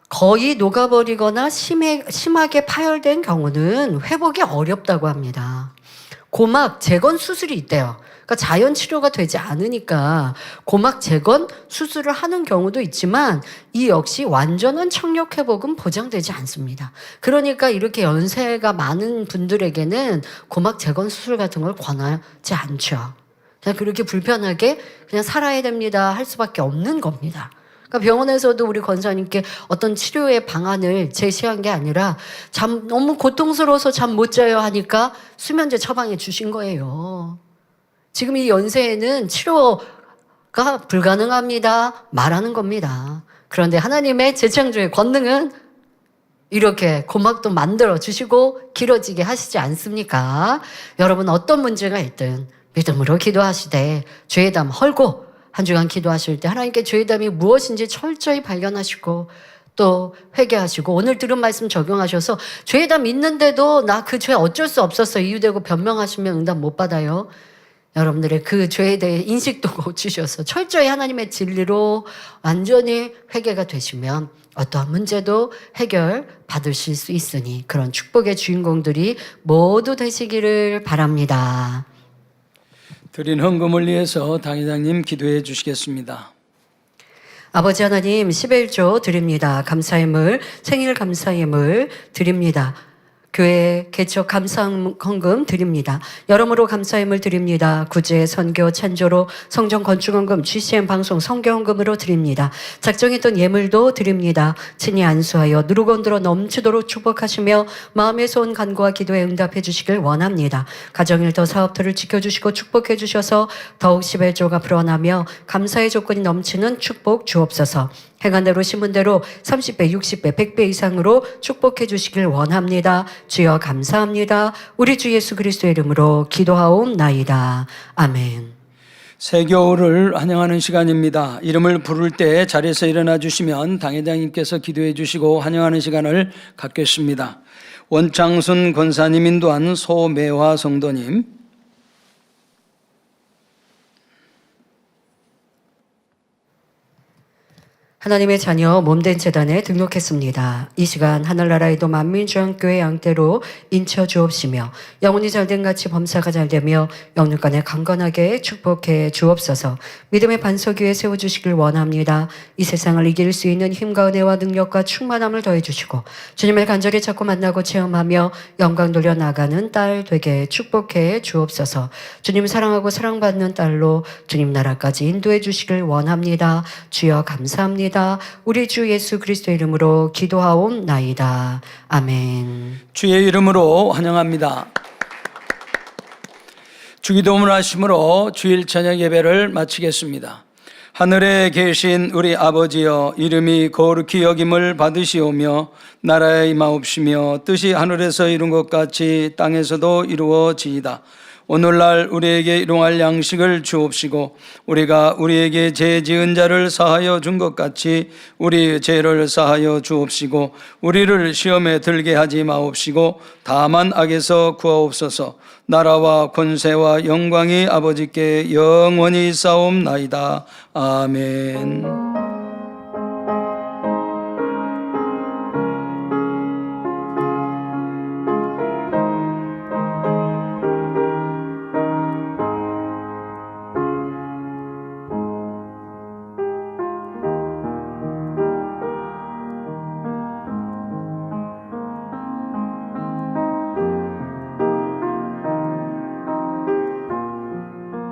거의 녹아버리거나 심하게 파열된 경우는 회복이 어렵다고 합니다. 고막 재건 수술이 있대요. 그러니까 자연 치료가 되지 않으니까 고막 재건 수술을 하는 경우도 있지만 이 역시 완전한 청력 회복은 보장되지 않습니다. 그러니까 이렇게 연세가 많은 분들에게는 고막 재건 수술 같은 걸 권하지 않죠. 그냥 그렇게 불편하게 그냥 살아야 됩니다 할 수밖에 없는 겁니다. 그러니까 병원에서도 우리 권사님께 어떤 치료의 방안을 제시한 게 아니라 너무 고통스러워서 잠 못 자요 하니까 수면제 처방해 주신 거예요. 지금 이 연세에는 치료가 불가능합니다 말하는 겁니다. 그런데 하나님의 재창조의 권능은 이렇게 고막도 만들어 주시고 길어지게 하시지 않습니까? 여러분 어떤 문제가 있든 믿음으로 기도하시되 죄의담 헐고 한 주간 기도하실 때 하나님께 죄의담이 무엇인지 철저히 발견하시고 또 회개하시고 오늘 들은 말씀 적용하셔서 죄의담 있는데도 나 그 죄 어쩔 수 없었어 이유되고 변명하시면 응답 못 받아요. 여러분들의 그 죄에 대해 인식도 고치셔서 철저히 하나님의 진리로 완전히 회개가 되시면 어떠한 문제도 해결 받으실 수 있으니 그런 축복의 주인공들이 모두 되시기를 바랍니다. 드린 헌금을 위해서 당회장님 기도해 주시겠습니다. 아버지 하나님 11조 드립니다. 감사임을 생일 감사임을 드립니다. 교회 개척 감사 헌금 드립니다. 여러모로 감사임을 드립니다. 구제, 선교, 찬조로 성전 건축 헌금, GCN 방송 성교 헌금으로 드립니다. 작정했던 예물도 드립니다. 친히 안수하여 누르고 흔들어 넘치도록 축복하시며 마음에서 온 간구와 기도에 응답해 주시길 원합니다. 가정일터 사업터를 지켜주시고 축복해 주셔서 더욱 11조가 불어나며 감사의 조건이 넘치는 축복 주옵소서. 행한 대로 심은 대로 30배, 60배, 100배 이상으로 축복해 주시길 원합니다. 주여 감사합니다. 우리 주 예수 그리스도의 이름으로 기도하옵나이다. 아멘. 새 겨울을 환영하는 시간입니다. 이름을 부를 때 자리에서 일어나 주시면 당회장님께서 기도해 주시고 환영하는 시간을 갖겠습니다. 원창순 권사님 인도한 소매화 성도님, 하나님의 자녀 몸된 재단에 등록했습니다. 이 시간 하늘나라에도 만민주한교회 양떼로 인쳐 주옵시며 영혼이 잘된 같이 범사가 잘되며 영육간에 강건하게 축복해 주옵소서. 믿음의 반석 위에 세워주시길 원합니다. 이 세상을 이길 수 있는 힘과 은혜와 능력과 충만함을 더해주시고 주님을 간절히 찾고 만나고 체험하며 영광 돌려 나가는 딸 되게 축복해 주옵소서. 주님 사랑하고 사랑받는 딸로 주님 나라까지 인도해 주시길 원합니다. 주여 감사합니다. 우리 주 예수 그리스도의 이름으로 기도하옵나이다. 아멘. 주의 이름으로 환영합니다. 주기도문을 하심으로 주일 저녁 예배를 마치겠습니다. 하늘에 계신 우리 아버지여, 이름이 거룩히 여김을 받으시오며 나라에 임하옵시며 뜻이 하늘에서 이룬 것 같이 땅에서도 이루어지이다. 오늘날 우리에게 일용할 양식을 주옵시고 우리가 우리에게 죄 지은 자를 사하여 준 것 같이 우리 죄를 사하여 주옵시고 우리를 시험에 들게 하지 마옵시고 다만 악에서 구하옵소서. 나라와 권세와 영광이 아버지께 영원히 있사옵나이다. 아멘.